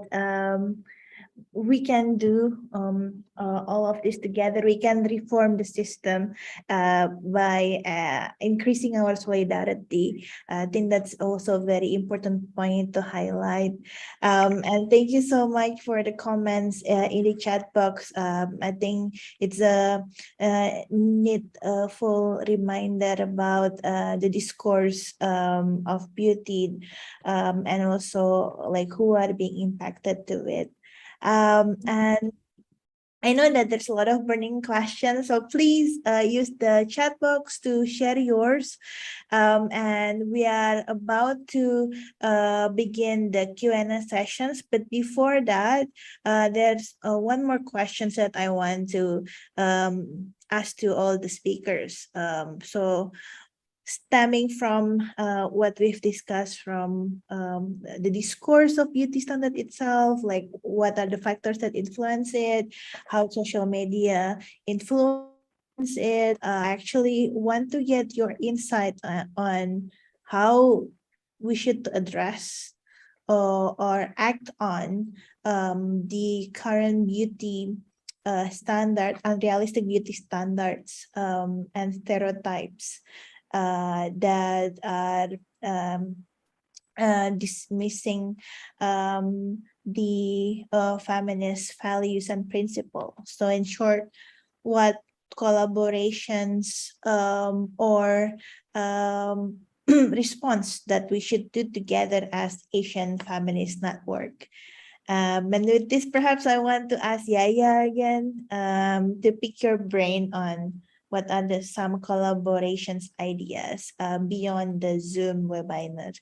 we can do all of this together. We can reform the system by increasing our solidarity. I think that's also a very important point to highlight. And thank you so much for the comments in the chat box. I think it's a full reminder about the discourse of beauty, and also like who are being impacted to it. And I know that there's a lot of burning questions, so please use the chat box to share yours. And we are about to begin the Q&A sessions, but before that, there's one more question that I want to ask to all the speakers. So stemming from what we've discussed from the discourse of beauty standard itself, like what are the factors that influence it, how social media influence it. I actually want to get your insight on how we should address or act on the current beauty standard, unrealistic beauty standards and stereotypes that are dismissing the feminist values and principles. So in short, what collaborations or response that we should do together as Asian Feminist Network. And with this, perhaps I want to ask Yaya again to pick your brain on what are some collaborations ideas beyond the Zoom webinar?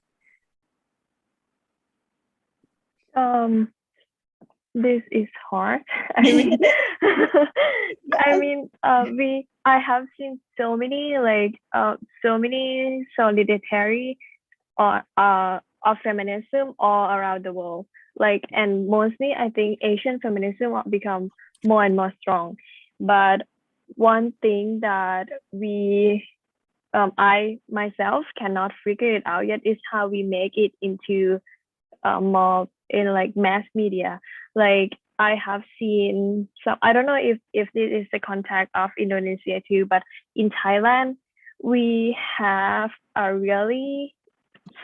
This is hard. I have seen so many solidarity of feminism all around the world. And mostly I think Asian feminism will become more and more strong. But one thing that I myself cannot figure it out yet is how we make it into more in mass media. I have seen some, I don't know if this is the contact of Indonesia too, but in Thailand, we have a really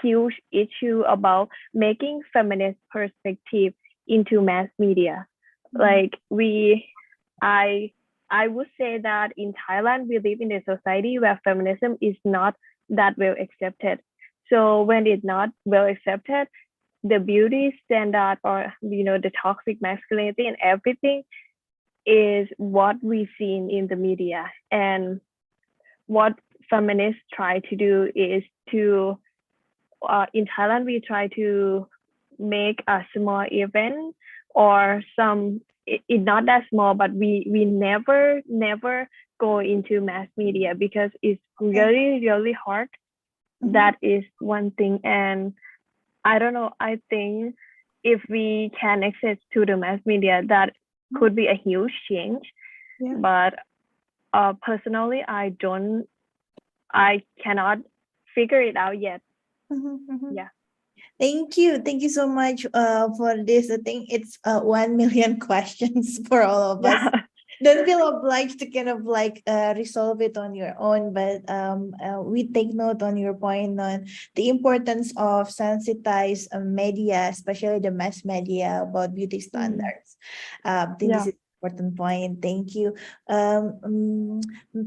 huge issue about making feminist perspective into mass media. I would say that in Thailand, we live in a society where feminism is not that well accepted. So when it's not well accepted, the beauty standard or, the toxic masculinity and everything is what we see in the media. And what feminists try to do is to, in Thailand, we try to make a small event or some, it's not that small, but we never go into mass media because it's really, really hard. Mm-hmm. That is one thing. And I don't know, I think if we can access to the mass media, that could be a huge change. Yeah. But personally, I cannot figure it out yet. Mm-hmm, mm-hmm. Yeah. Thank you so much for this. I think it's 1 million questions for all of us. Don't feel obliged to kind of resolve it on your own, but we take note on your point on the importance of sensitized media, especially the mass media, about beauty standards. I think this is Important point. Thank you.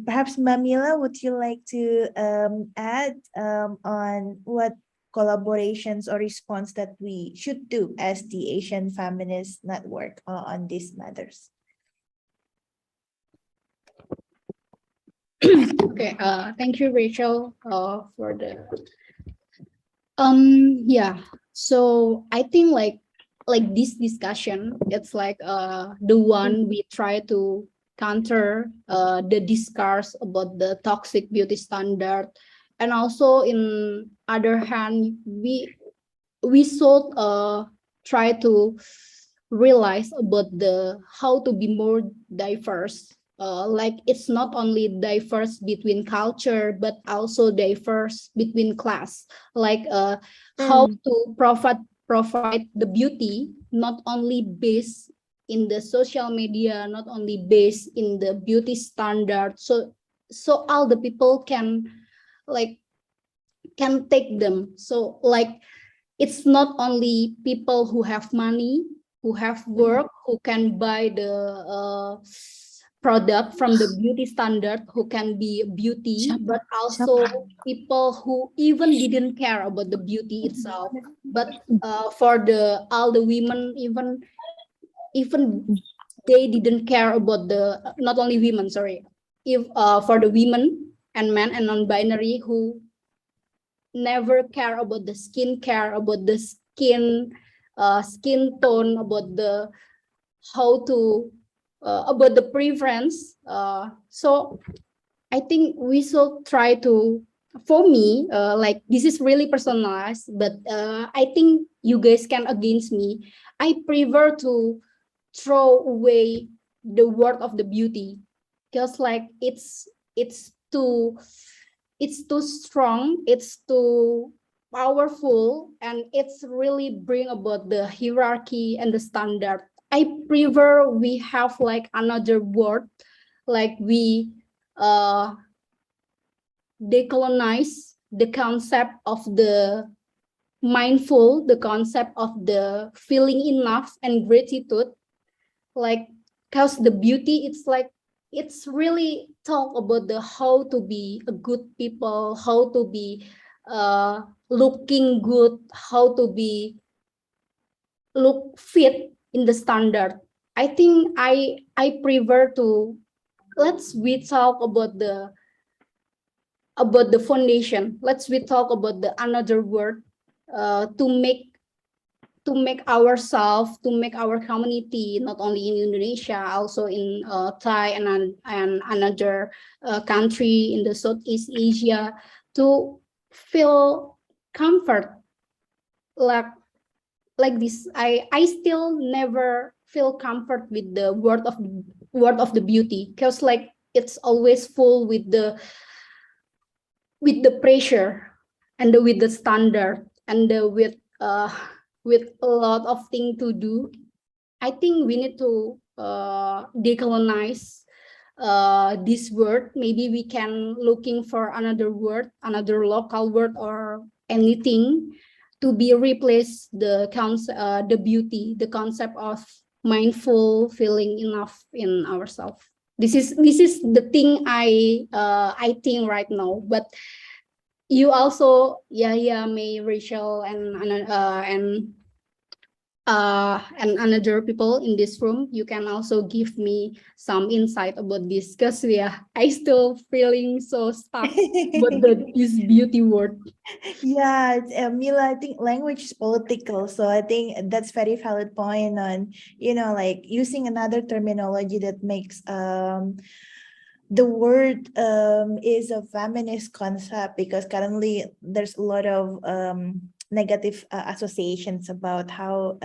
Perhaps Mamila, would you like to add on what collaborations or response that we should do as the Asian Feminist Network on these matters? Okay, thank you, Rachel, for the yeah. So I think like this discussion, it's like the one we try to counter the discourse about the toxic beauty standard, and also in other hand we should try to realize about the how to be more diverse. Like it's not only diverse between culture but also diverse between class, like how to provide the beauty not only based in the social media, not only based in the beauty standard, so all the people can like can take them. So like it's not only people who have money, who have work, who can buy the product from the beauty standard, who can be beauty, but also people who even didn't care about the beauty itself. But for the all the women, even they didn't care about the not only women, sorry, if for the women and men and non-binary who never care about the skincare, about the skin tone, about the how to about the preference. So I think we should try to. For me, like this is really personalized, but I think you guys can against me. I prefer to throw away the word of the beauty, because like it's too strong, it's too powerful, and it's really bring about the hierarchy and the standard. I prefer we have like another word, like we decolonize the concept of the mindful, the concept of the feeling enough and gratitude, like because the beauty it's really talk about the how to be a good people, how to be looking good, how to be look fit in the standard. I think I prefer to we talk about the foundation. We talk about the another word to make ourselves, to make our community, not only in Indonesia, also in Thai and another country in the Southeast Asia, to feel comfort like this. I still never feel comfort with the word of the beauty, because like it's always full with the pressure and with the standard and with a lot of things to do. I think we need to decolonize this word. Maybe we can looking for another word, another local word or anything to be replace the the beauty, the concept of mindful, feeling enough in ourselves. This is the thing I think right now. But you also, May, Rachel, and another people in this room, you can also give me some insight about this, because I still feeling so stuck with this beauty word. Yeah, Mila, I think language is political, so I think that's very valid point on, like using another terminology that makes the word is a feminist concept, because currently there's a lot of negative associations about how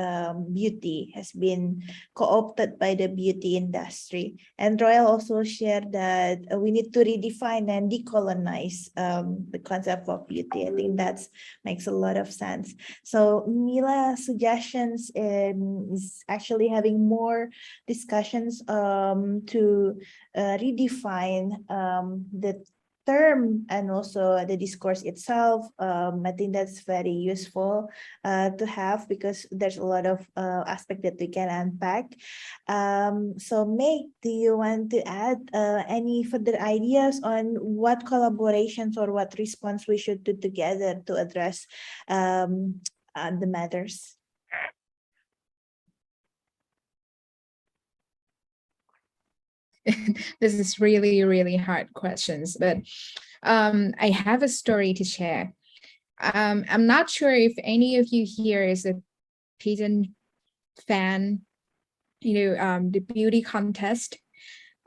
beauty has been co-opted by the beauty industry. And Royal also shared that we need to redefine and decolonize the concept of beauty. I think that makes a lot of sense. So Mila's suggestions is actually having more discussions to redefine the term and also the discourse itself. I think that's very useful to have because there's a lot of aspect that we can unpack. So Meg, do you want to add any further ideas on what collaborations or what response we should do together to address the matters? This is really, really hard questions, but I have a story to share. I'm not sure if any of you here is a pageant fan, the beauty contest.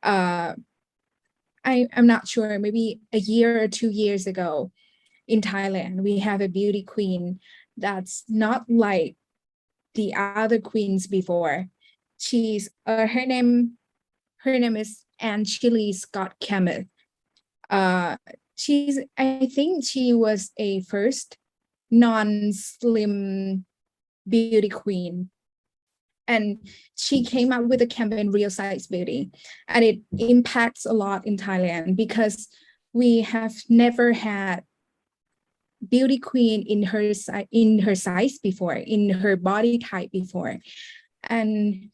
I'm not sure, maybe a year or 2 years ago in Thailand, we have a beauty queen that's not like the other queens before. She's her name is Anne Chile Scott Kemmeth. I think she was a first non-slim beauty queen. And she came up with a campaign, Real Size Beauty. And it impacts a lot in Thailand because we have never had beauty queen in her size before, in her body type before. And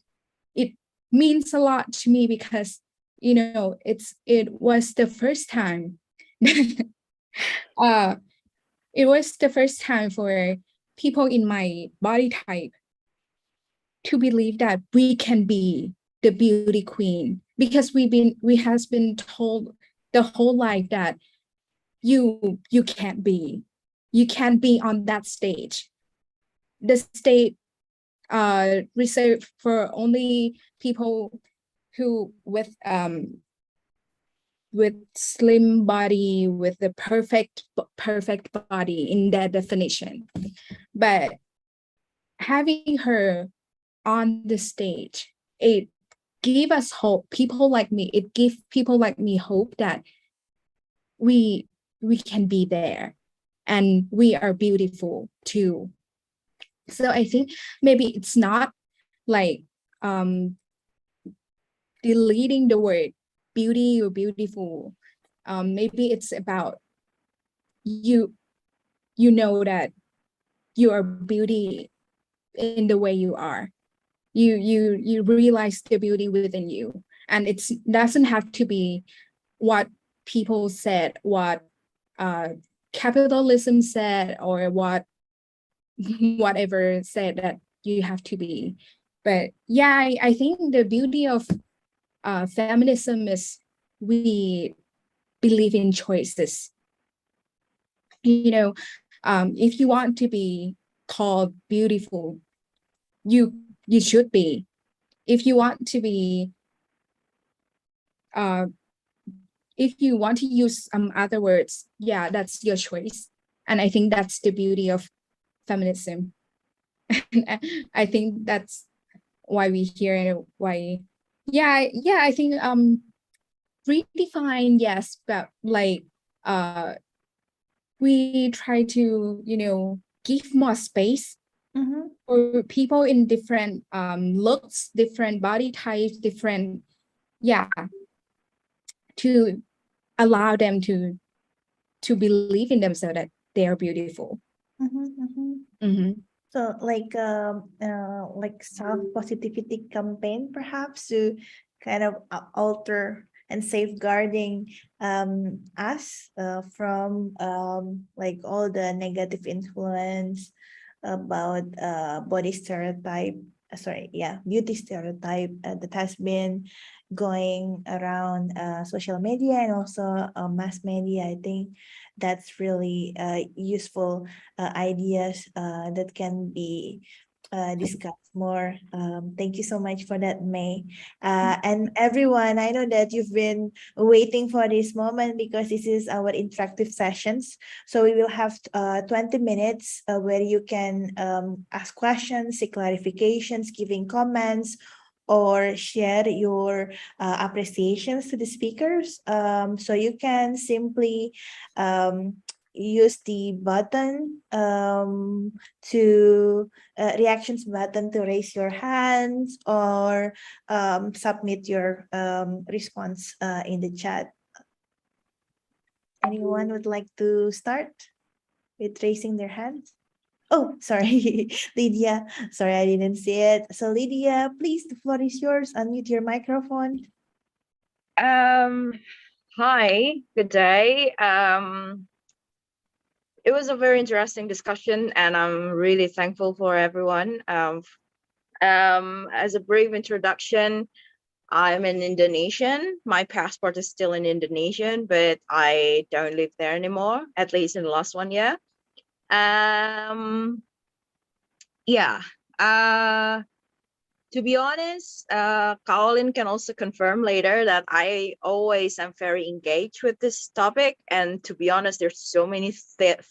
it means a lot to me because, it was the first time. It was the first time for people in my body type to believe that we can be the beauty queen, because we has been told the whole life that you can't be on that stage. The stage reserved for only people who with slim body, with the perfect body in their definition. But having her on the stage, it gave us hope. It gave people like me hope that we can be there and we are beautiful too. So I think maybe it's not like deleting the word beauty or beautiful. Maybe it's about you know that you are beauty in the way you are. You realize the beauty within you, and it doesn't have to be what people said, what capitalism said, or whatever said that you have to be. But yeah, I think the beauty of feminism is we believe in choices. If you want to be called beautiful, you should be. If you want to be if you want to use some other words, yeah, that's your choice. And I think that's the beauty of feminism. I think that's why we hear it, why I think redefine, yes, but like we try to give more space for people in different looks, different body types, different to allow them to believe in themselves that they are beautiful. So like self-positivity campaign, perhaps, to kind of alter and safeguarding us from like all the negative influence about body stereotype, beauty stereotype that has been going around social media and also mass media. I think that's really useful ideas that can be discussed more. Thank you so much for that, May. And everyone, I know that you've been waiting for this moment because this is our interactive sessions. So we will have 20 minutes where you can ask questions, seek clarifications, giving comments, or share your appreciations to the speakers. So you can simply use the button to reactions button to raise your hands or submit your response in the chat. Anyone would like to start with raising their hands? Oh, sorry, Lydia. Sorry, I didn't see it. So Lydia, please, the floor is yours. Unmute your microphone. Hi, good day. It was a very interesting discussion, and I'm really thankful for everyone. As a brief introduction, I'm an Indonesian. My passport is still in Indonesian, but I don't live there anymore, at least in the last 1 year. Yeah. To be honest, Kaolin can also confirm later that I always am very engaged with this topic. And to be honest, there's so many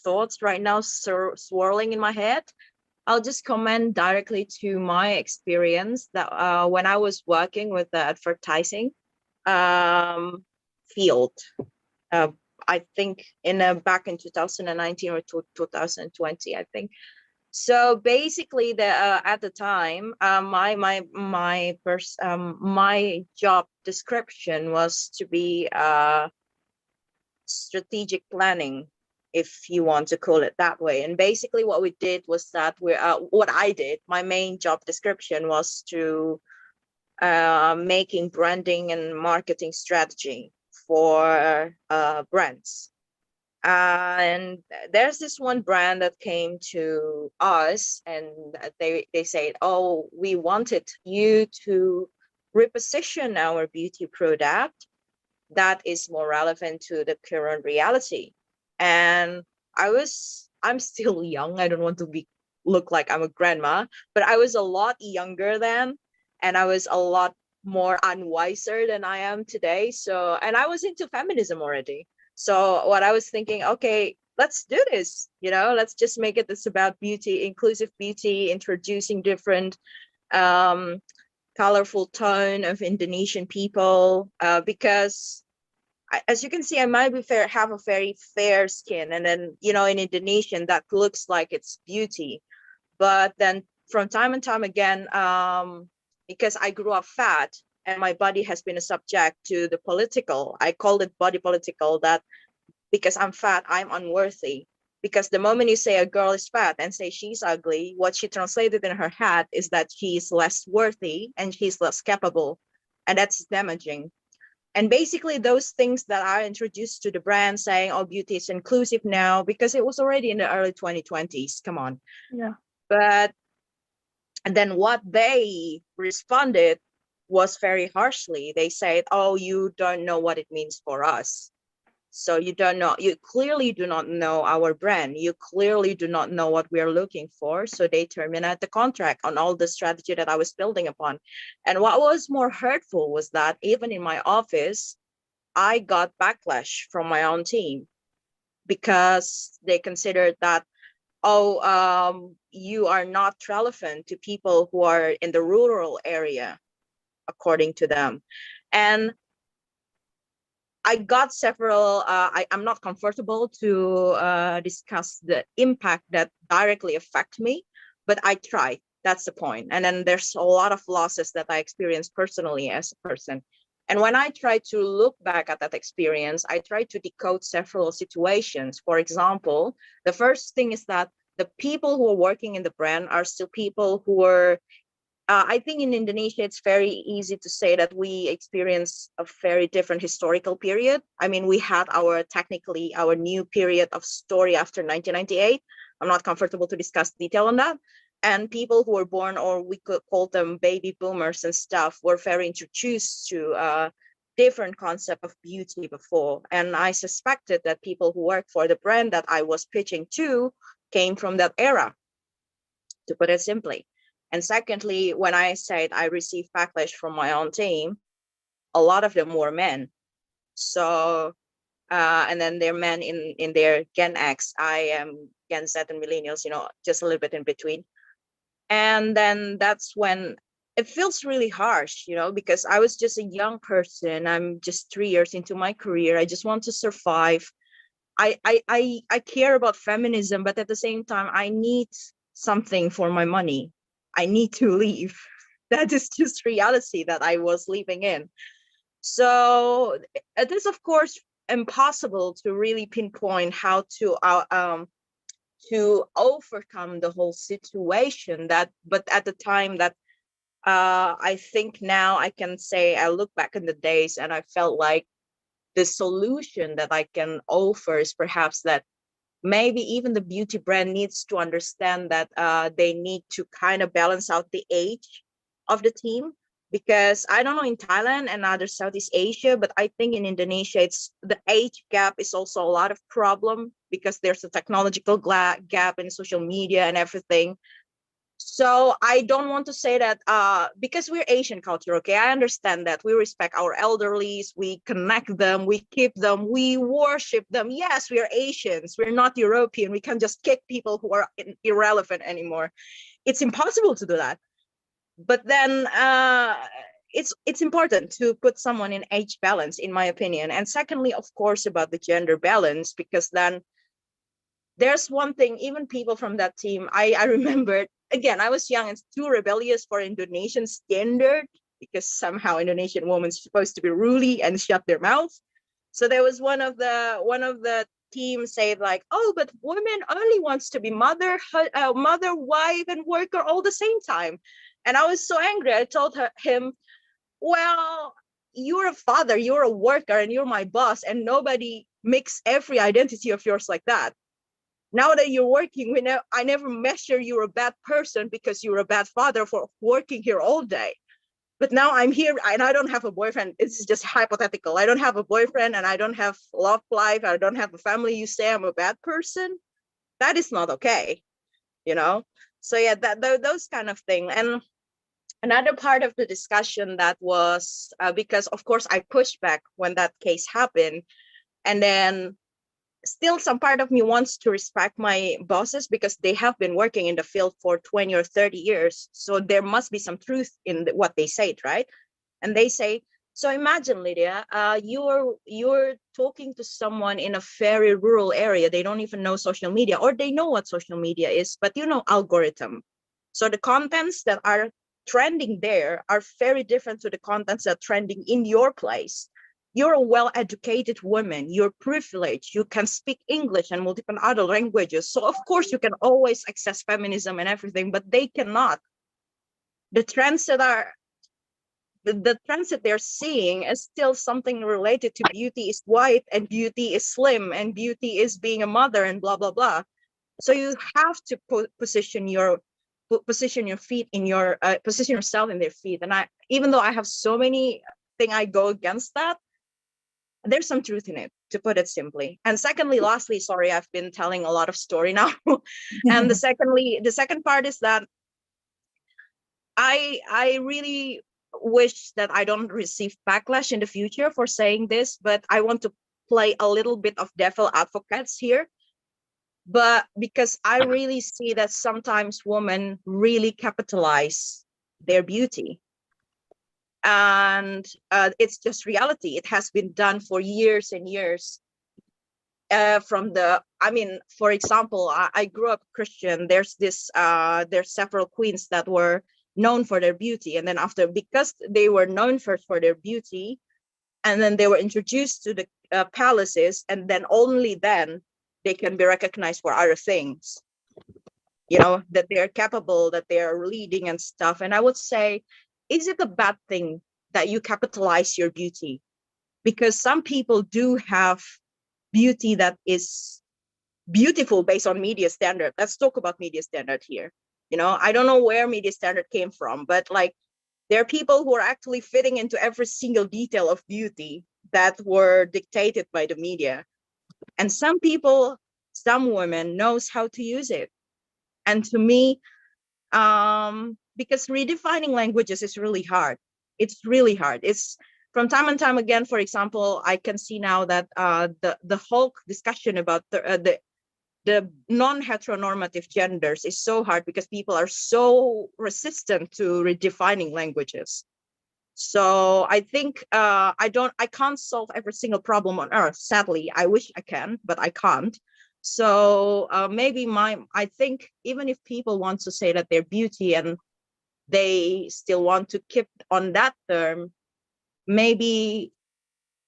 thoughts right now swirling in my head. I'll just comment directly to my experience that when I was working with the advertising field, I think back in 2019 or 2020, I think. So basically, at the time, my job description was to be strategic planning, if you want to call it that way. And basically, what we did was that my main job description was to making branding and marketing strategy for brands. And there's this one brand that came to us, and they said, oh, we wanted you to reposition our beauty product that is more relevant to the current reality. And I'm still young. I don't want to look like I'm a grandma, but I was a lot younger then, and I was a lot more unwiser than I am today. So, and I was into feminism already. So what I was thinking, okay, let's do this, let's just make it this about beauty, inclusive beauty, introducing different colorful tone of Indonesian people, because as you can see, I might have a very fair skin. And then, in Indonesian, that looks like it's beauty. But then from time and time again, because I grew up fat, and my body has been a subject to the political. I call it body political, that because I'm fat, I'm unworthy. Because the moment you say a girl is fat and say she's ugly, what she translated in her head is that she's less worthy and she's less capable. And that's damaging. And basically those things that are introduced to the brand saying, oh, beauty is inclusive now, because it was already in the early 2020s. Come on. Yeah. And then what they responded was very harshly. They said, oh, you don't know what it means for us. So you clearly do not know our brand. You clearly do not know what we are looking for. So they terminate the contract on all the strategy that I was building upon. And what was more hurtful was that even in my office, I got backlash from my own team, because they considered that, you are not relevant to people who are in the rural area, according to them. And I got several, I'm not comfortable to discuss the impact that directly affect me, but I tried. That's the point. And then there's a lot of losses that I experienced personally as a person. And when I try to look back at that experience, I try to decode several situations. For example, the first thing is that the people who are working in the brand are still people who are, I think in Indonesia, it's very easy to say that we experience a very different historical period. I mean, we had our new period of story after 1998. I'm not comfortable to discuss detail on that. And people who were born, or we could call them baby boomers and stuff, were very introduced to a different concept of beauty before. And I suspected that people who work for the brand that I was pitching to came from that era, to put it simply. And secondly, when I said I received backlash from my own team, a lot of them were men. So, and then they're men in their Gen X. I am Gen Z and millennials, just a little bit in between. And then that's when it feels really harsh, because I was just a young person. I'm just 3 years into my career. I just want to survive. I care about feminism, but at the same time, I need something for my money. I need to leave. That is just reality that I was living in. So this, of course, impossible to really pinpoint how to overcome the whole situation. But at the time that I think now I can say I look back in the days and I felt like the solution that I can offer is perhaps that maybe even the beauty brand needs to understand that they need to kind of balance out the age of the team. Because I don't know in Thailand and other Southeast Asia, but I think in Indonesia, it's the age gap is also a lot of problem because there's a technological gap in social media and everything. So I don't want to say that because we're Asian culture, okay? I understand that we respect our elderlies, we connect them, we keep them, we worship them. Yes, we are Asians, we're not European. We can't just kick people who are irrelevant anymore. It's impossible to do that. But then it's important to put someone in age balance, in my opinion. And secondly, of course, about the gender balance, because then there's one thing, even people from that team, I remembered, again, I was young and too rebellious for Indonesian standard, because somehow Indonesian women are supposed to be ruly and shut their mouths. So there was one of the team said like, oh, but women only wants to be mother, wife, and worker all the same time. And I was so angry. I told him, well, you're a father, you're a worker, and you're my boss, and nobody makes every identity of yours like that. Now that you're working, I never measure you're a bad person because you're a bad father for working here all day. But now I'm here and I don't have a boyfriend. It's just hypothetical. I don't have a boyfriend and I don't have love life. I don't have a family. You say I'm a bad person. That is not okay, you know? So yeah, those kind of things. And another part of the discussion that was because of course I pushed back when that case happened. And then still some part of me wants to respect my bosses because they have been working in the field for 20 or 30 years. So there must be some truth in what they said, right? And they say, so imagine, Lydia, you're talking to someone in a very rural area. They don't even know social media, or they know what social media is, but you know, algorithm. So the contents that are trending there are very different to the contents that are trending in your place. You're a well-educated woman, you're privileged, you can speak English and multiple other languages. So of course you can always access feminism and everything, but they cannot. The trends that they're seeing is still something related to beauty is white and beauty is slim and beauty is being a mother and blah, blah, blah. So you have to position your feet in your, position yourself in their feet. And even though I have so many things I go against that, there's some truth in it, to put it simply. And secondly, lastly, sorry, I've been telling a lot of story now. And the second part is that I really wish that I don't receive backlash in the future for saying this, but I want to play a little bit of devil advocates here. But because I really see that sometimes women really capitalize their beauty. And it's just reality. It has been done for years and years. For example, I grew up Christian. There's several queens that were known for their beauty, and then because they were known first for their beauty, and then they were introduced to the palaces, and then only then they can be recognized for other things. You know, that they're capable, that they're leading and stuff. And I would say, is it a bad thing that you capitalize your beauty? Because some people do have beauty that is beautiful based on media standard. Let's talk about media standard here. You know, I don't know where media standard came from, but like there are people who are actually fitting into every single detail of beauty that were dictated by the media. And some women knows how to use it. And to me, because redefining languages is really hard. It's really hard. It's from time and time again. For example, I can see now that the whole discussion about the non-heteronormative genders is so hard because people are so resistant to redefining languages. So I think I can't solve every single problem on earth. Sadly, I wish I can, but I can't. So I think even if people want to say that they're beauty and they still want to keep on that term, maybe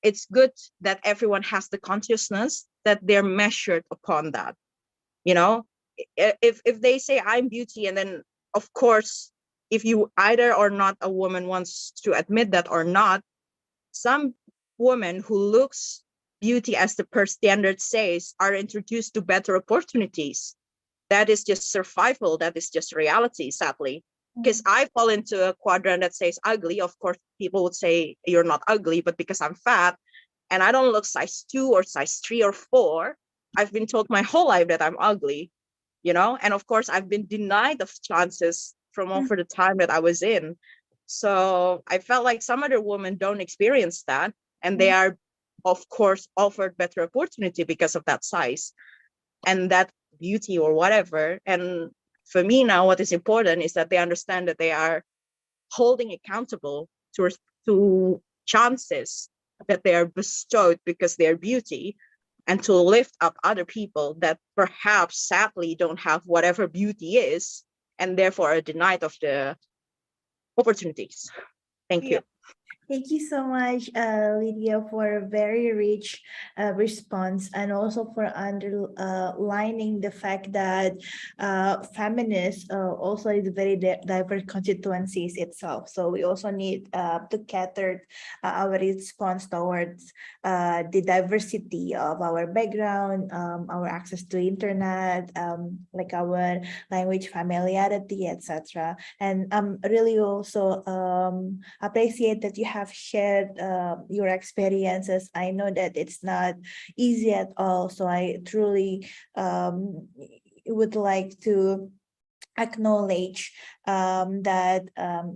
it's good that everyone has the consciousness that they're measured upon that. You know, if they say I'm beauty, and then of course, if you either or not a woman wants to admit that or not, some women who looks beauty as the per standard says are introduced to better opportunities. That is just survival. That is just reality, sadly. Because I fall into a quadrant that says ugly. Of course, people would say you're not ugly, but because I'm fat and I don't look size 2 or size 3 or 4, I've been told my whole life that I'm ugly, you know? And of course, I've been denied of chances from over the time that I was in. So I felt like some other women don't experience that. And they are, of course, offered better opportunity because of that size and that beauty or whatever. And for me now, what is important is that they understand that they are holding accountable to chances that they are bestowed because they're beauty, and to lift up other people that perhaps sadly don't have whatever beauty is and therefore are denied of the opportunities. Thank you. Thank you so much, Lydia, for a very rich response, and also for underlining the fact that feminists also is very diverse constituencies itself. So we also need to cater our response towards the diversity of our background, our access to internet, like our language familiarity, etc. And really also appreciate that you have shared your experiences. I know that it's not easy at all, so I truly would like to acknowledge that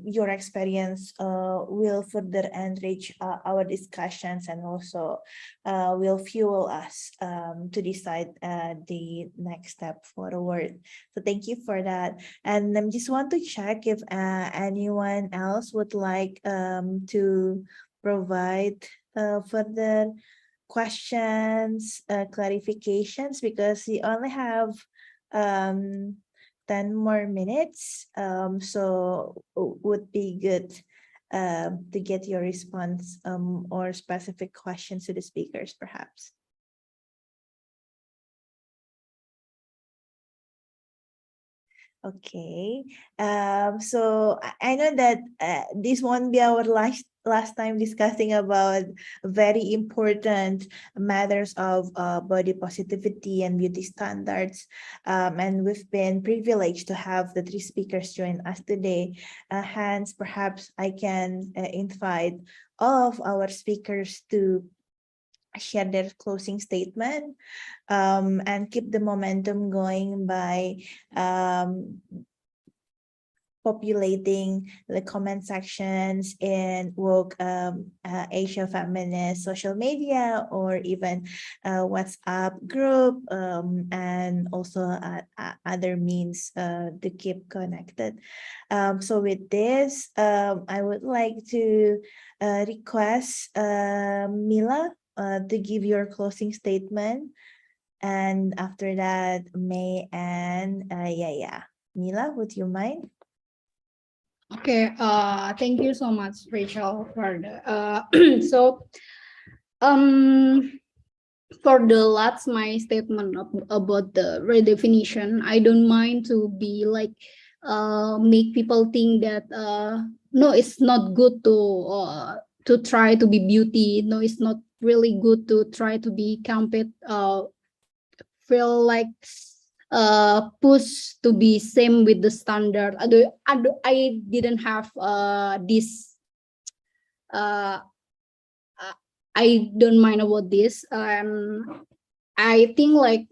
your experience will further enrich our discussions, and also will fuel us to decide the next step forward. So thank you for that. And I just want to check if anyone else would like to provide further questions, clarifications, because we only have 10 more minutes, so would be good to get your response or specific questions to the speakers, perhaps. Okay, so I know that this won't be our last time discussing about very important matters of body positivity and beauty standards, and we've been privileged to have the 3 speakers join us today. Hence, perhaps I can invite all of our speakers to share their closing statement, and keep the momentum going by populating the comment sections in Woke Asia Feminist social media, or even WhatsApp group, and also other means to keep connected. So with this, I would like to request Mila to give your closing statement, and after that, May and Yaya. Mila, would you mind? Okay, thank you so much, Rachel, for the so for the last my statement about the redefinition, I don't mind to be like make people think that no, it's not good to try to be beauty. No, it's not really good to try to be compete. Feel like push to be same with the standard. I didn't have this. I don't mind about this. I think like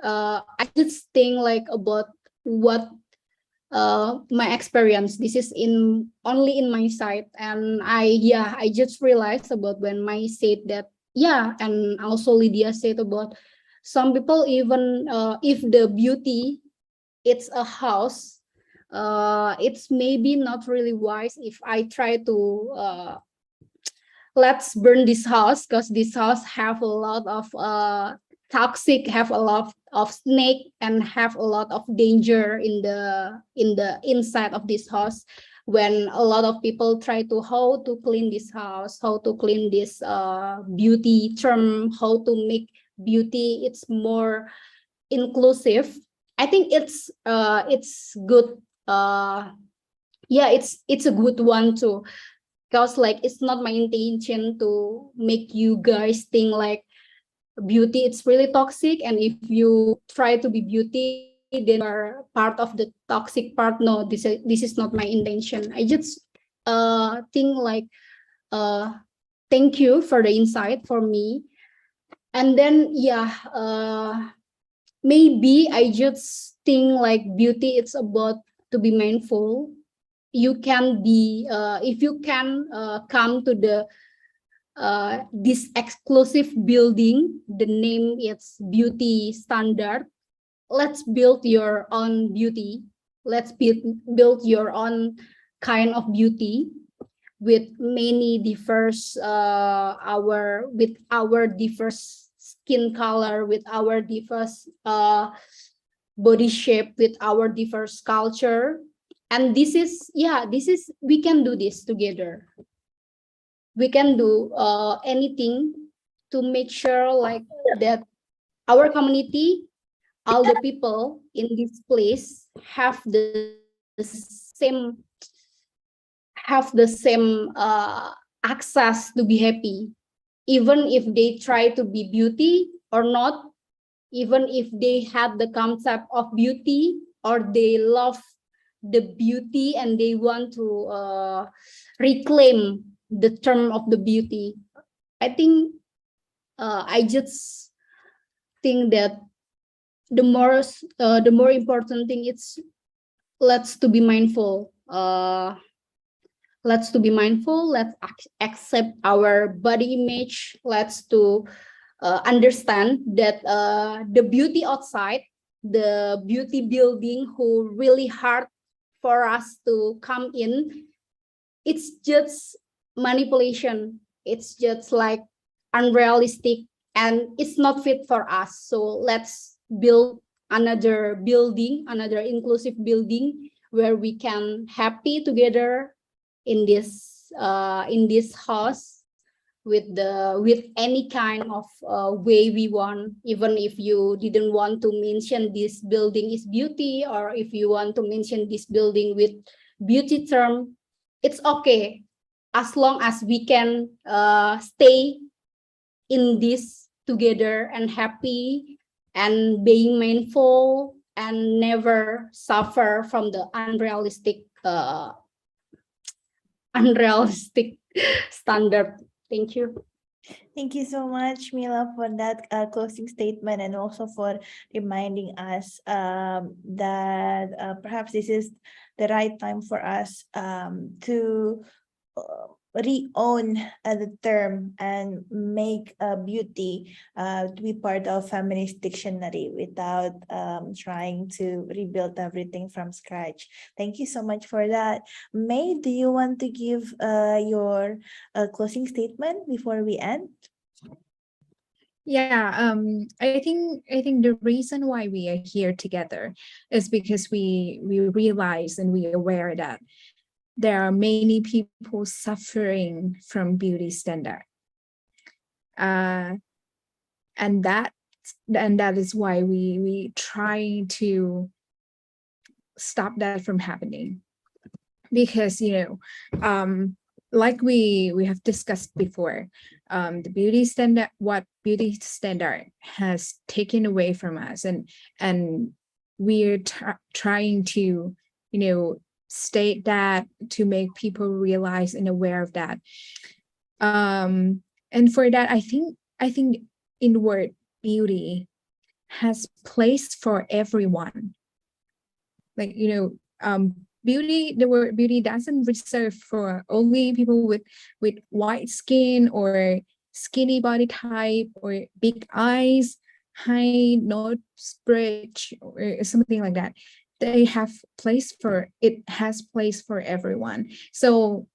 I just think like about what my experience. This is only in my side, and I just realized about when my said that, and also Lydia said about some people, even if the beauty it's a house, it's maybe not really wise if I try to let's burn this house, because this house have a lot of toxic, have a lot of snake, and have a lot of danger in the inside of this house. when a lot of people try to how to clean this house, how to clean this beauty term, how to make beauty it's more inclusive. I think it's good. Yeah, it's a good one too, because like it's not my intention to make you guys think like beauty it's really toxic, and if you try to be beauty then you are part of the toxic part. No, this is not my intention. I just think like thank you for the insight for me. And then yeah, maybe I just think like beauty it's about to be mindful. You can be if you can come to the this exclusive building, the name it's beauty standard. Let's build your own beauty. Let's build your own kind of beauty with many diverse with our diverse skin color, with our diverse body shape, with our diverse culture. And this is we can do this together. We can do anything to make sure like that our community, all the people in this place have the same access to be happy, even if they try to be beauty or not, even if they have the concept of beauty or they love the beauty and they want to reclaim the term of the beauty. I think I just think that the more important thing is let's to be mindful. Let's to be mindful. Let's accept our body image. Let's to understand that the beauty outside, the beauty building who really hard for us to come in, it's just manipulation. It's just like unrealistic and it's not fit for us. So let's build another building, another inclusive building where we can happy together in this house with any kind of way we want. Even if you didn't want to mention this building is beauty, or if you want to mention this building with beauty term, it's okay, as long as we can stay in this together and happy and being mindful and never suffer from the unrealistic standard. Thank you. Thank you so much, Mila, for that closing statement, and also for reminding us that perhaps this is the right time for us to re-own the term and make beauty to be part of feminist dictionary without trying to rebuild everything from scratch. Thank you so much for that. May, do you want to give your closing statement before we end? Yeah, I think the reason why we are here together is because we realize and we are aware that there are many people suffering from beauty standard, and that is why we try to stop that from happening. Because like we have discussed before, the beauty standard, what beauty standard has taken away from us, and we're trying to state that, to make people realize and aware of that. And for that, I think in word beauty has place for everyone. Like beauty, the word beauty doesn't reserve for only people with white skin or skinny body type or big eyes, high nose bridge or something like that. They have place for it, has place for everyone. So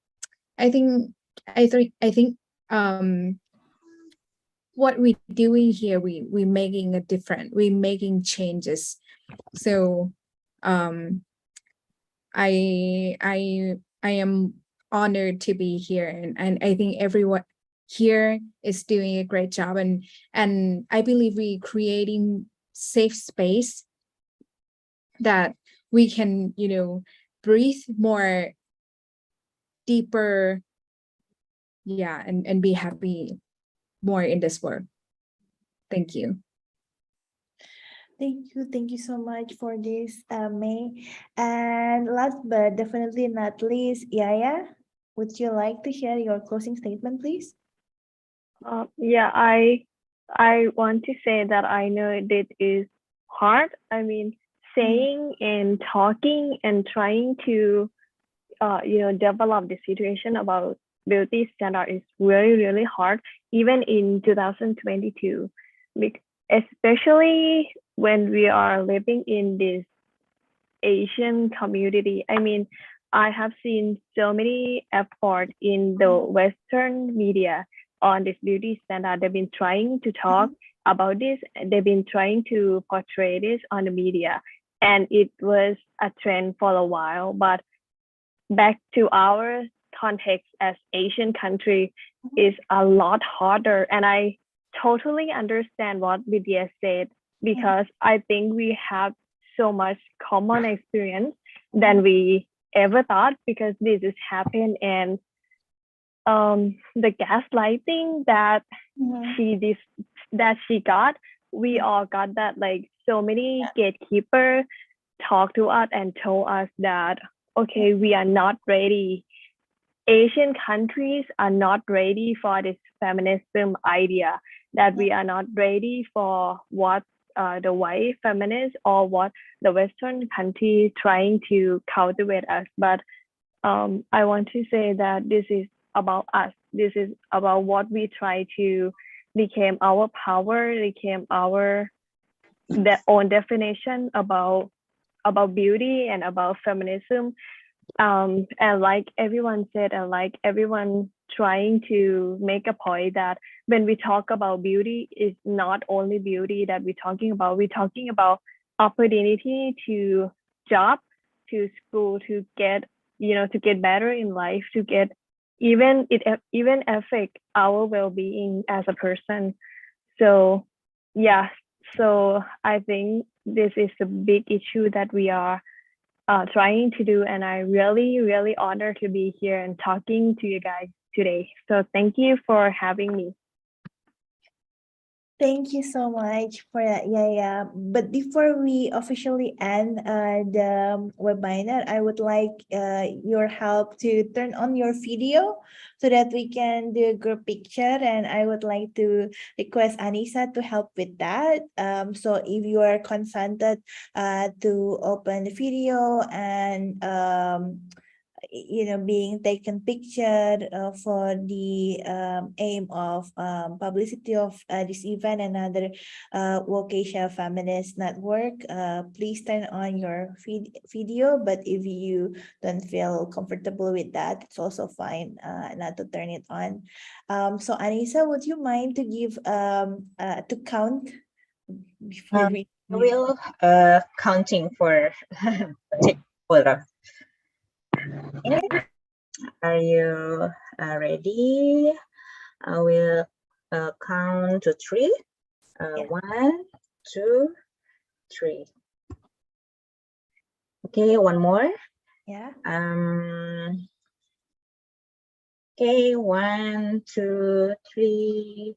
I think what we're doing here, we're making a difference, we're making changes. So I am honored to be here, and I think everyone here is doing a great job, and I believe we creating safe space that we can, you know, breathe more deeper, yeah, and be happy more in this world. Thank you. Thank you so much for this, May. And last but definitely not least, Yaya, would you like to share your closing statement, please? Yeah, I want to say that I know it is hard. I mean, saying and talking and trying to develop the situation about beauty standard is really hard, even in 2022, especially when we are living in this Asian community. I mean, I have seen so many effort in the Western media on this beauty standard. They've been trying to talk about this. They've been trying to portray this on the media, and it was a trend for a while. But back to our context as Asian country is a lot harder. And I totally understand what Vidya said, because I think we have so much common experience than we ever thought, because this has happened. And the gaslighting that she got, we all got that. Like, so many gatekeepers talked to us and told us that, okay, we are not ready. Asian countries are not ready for this feminism idea, that we are not ready for what the white feminists or what the Western country trying to cultivate us. But I want to say that this is about us. This is about what we try to become our power, become our own definition about beauty and about feminism. And like everyone said, and like everyone trying to make a point, that when we talk about beauty, it's not only beauty that we're talking about opportunity to job, to school, to get better in life, to get even affect our well-being as a person. So yeah, so I think this is a big issue that we are trying to do, and I really honored to be here and talking to you guys today. So thank you for having me. Thank you so much for that, Yaya. But before we officially end the webinar, I would like your help to turn on your video so that we can do a group picture. And I would like to request Anissa to help with that. So if you are consented to open the video and being taken picture for the aim of publicity of this event and other Wokeisha Feminist Network, please turn on your video. But if you don't feel comfortable with that, it's also fine not to turn it on. So Anissa, would you mind to give to count before we will counting for take photo. Are you ready? I will count to 3. 1, 2, 3. Okay, one more. Yeah. Okay, 1, 2, 3.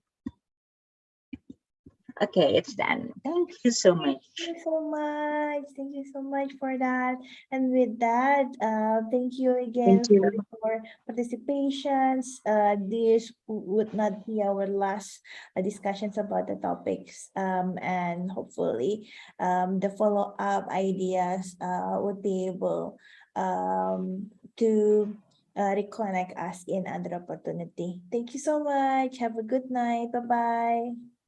Okay, it's done. Thank you so much. Thank you so much. Thank you so much for that. And with that, thank you again for your participations. This would not be our last discussions about the topics. And hopefully, the follow-up ideas would be able to reconnect us in other opportunity. Thank you so much. Have a good night. Bye-bye.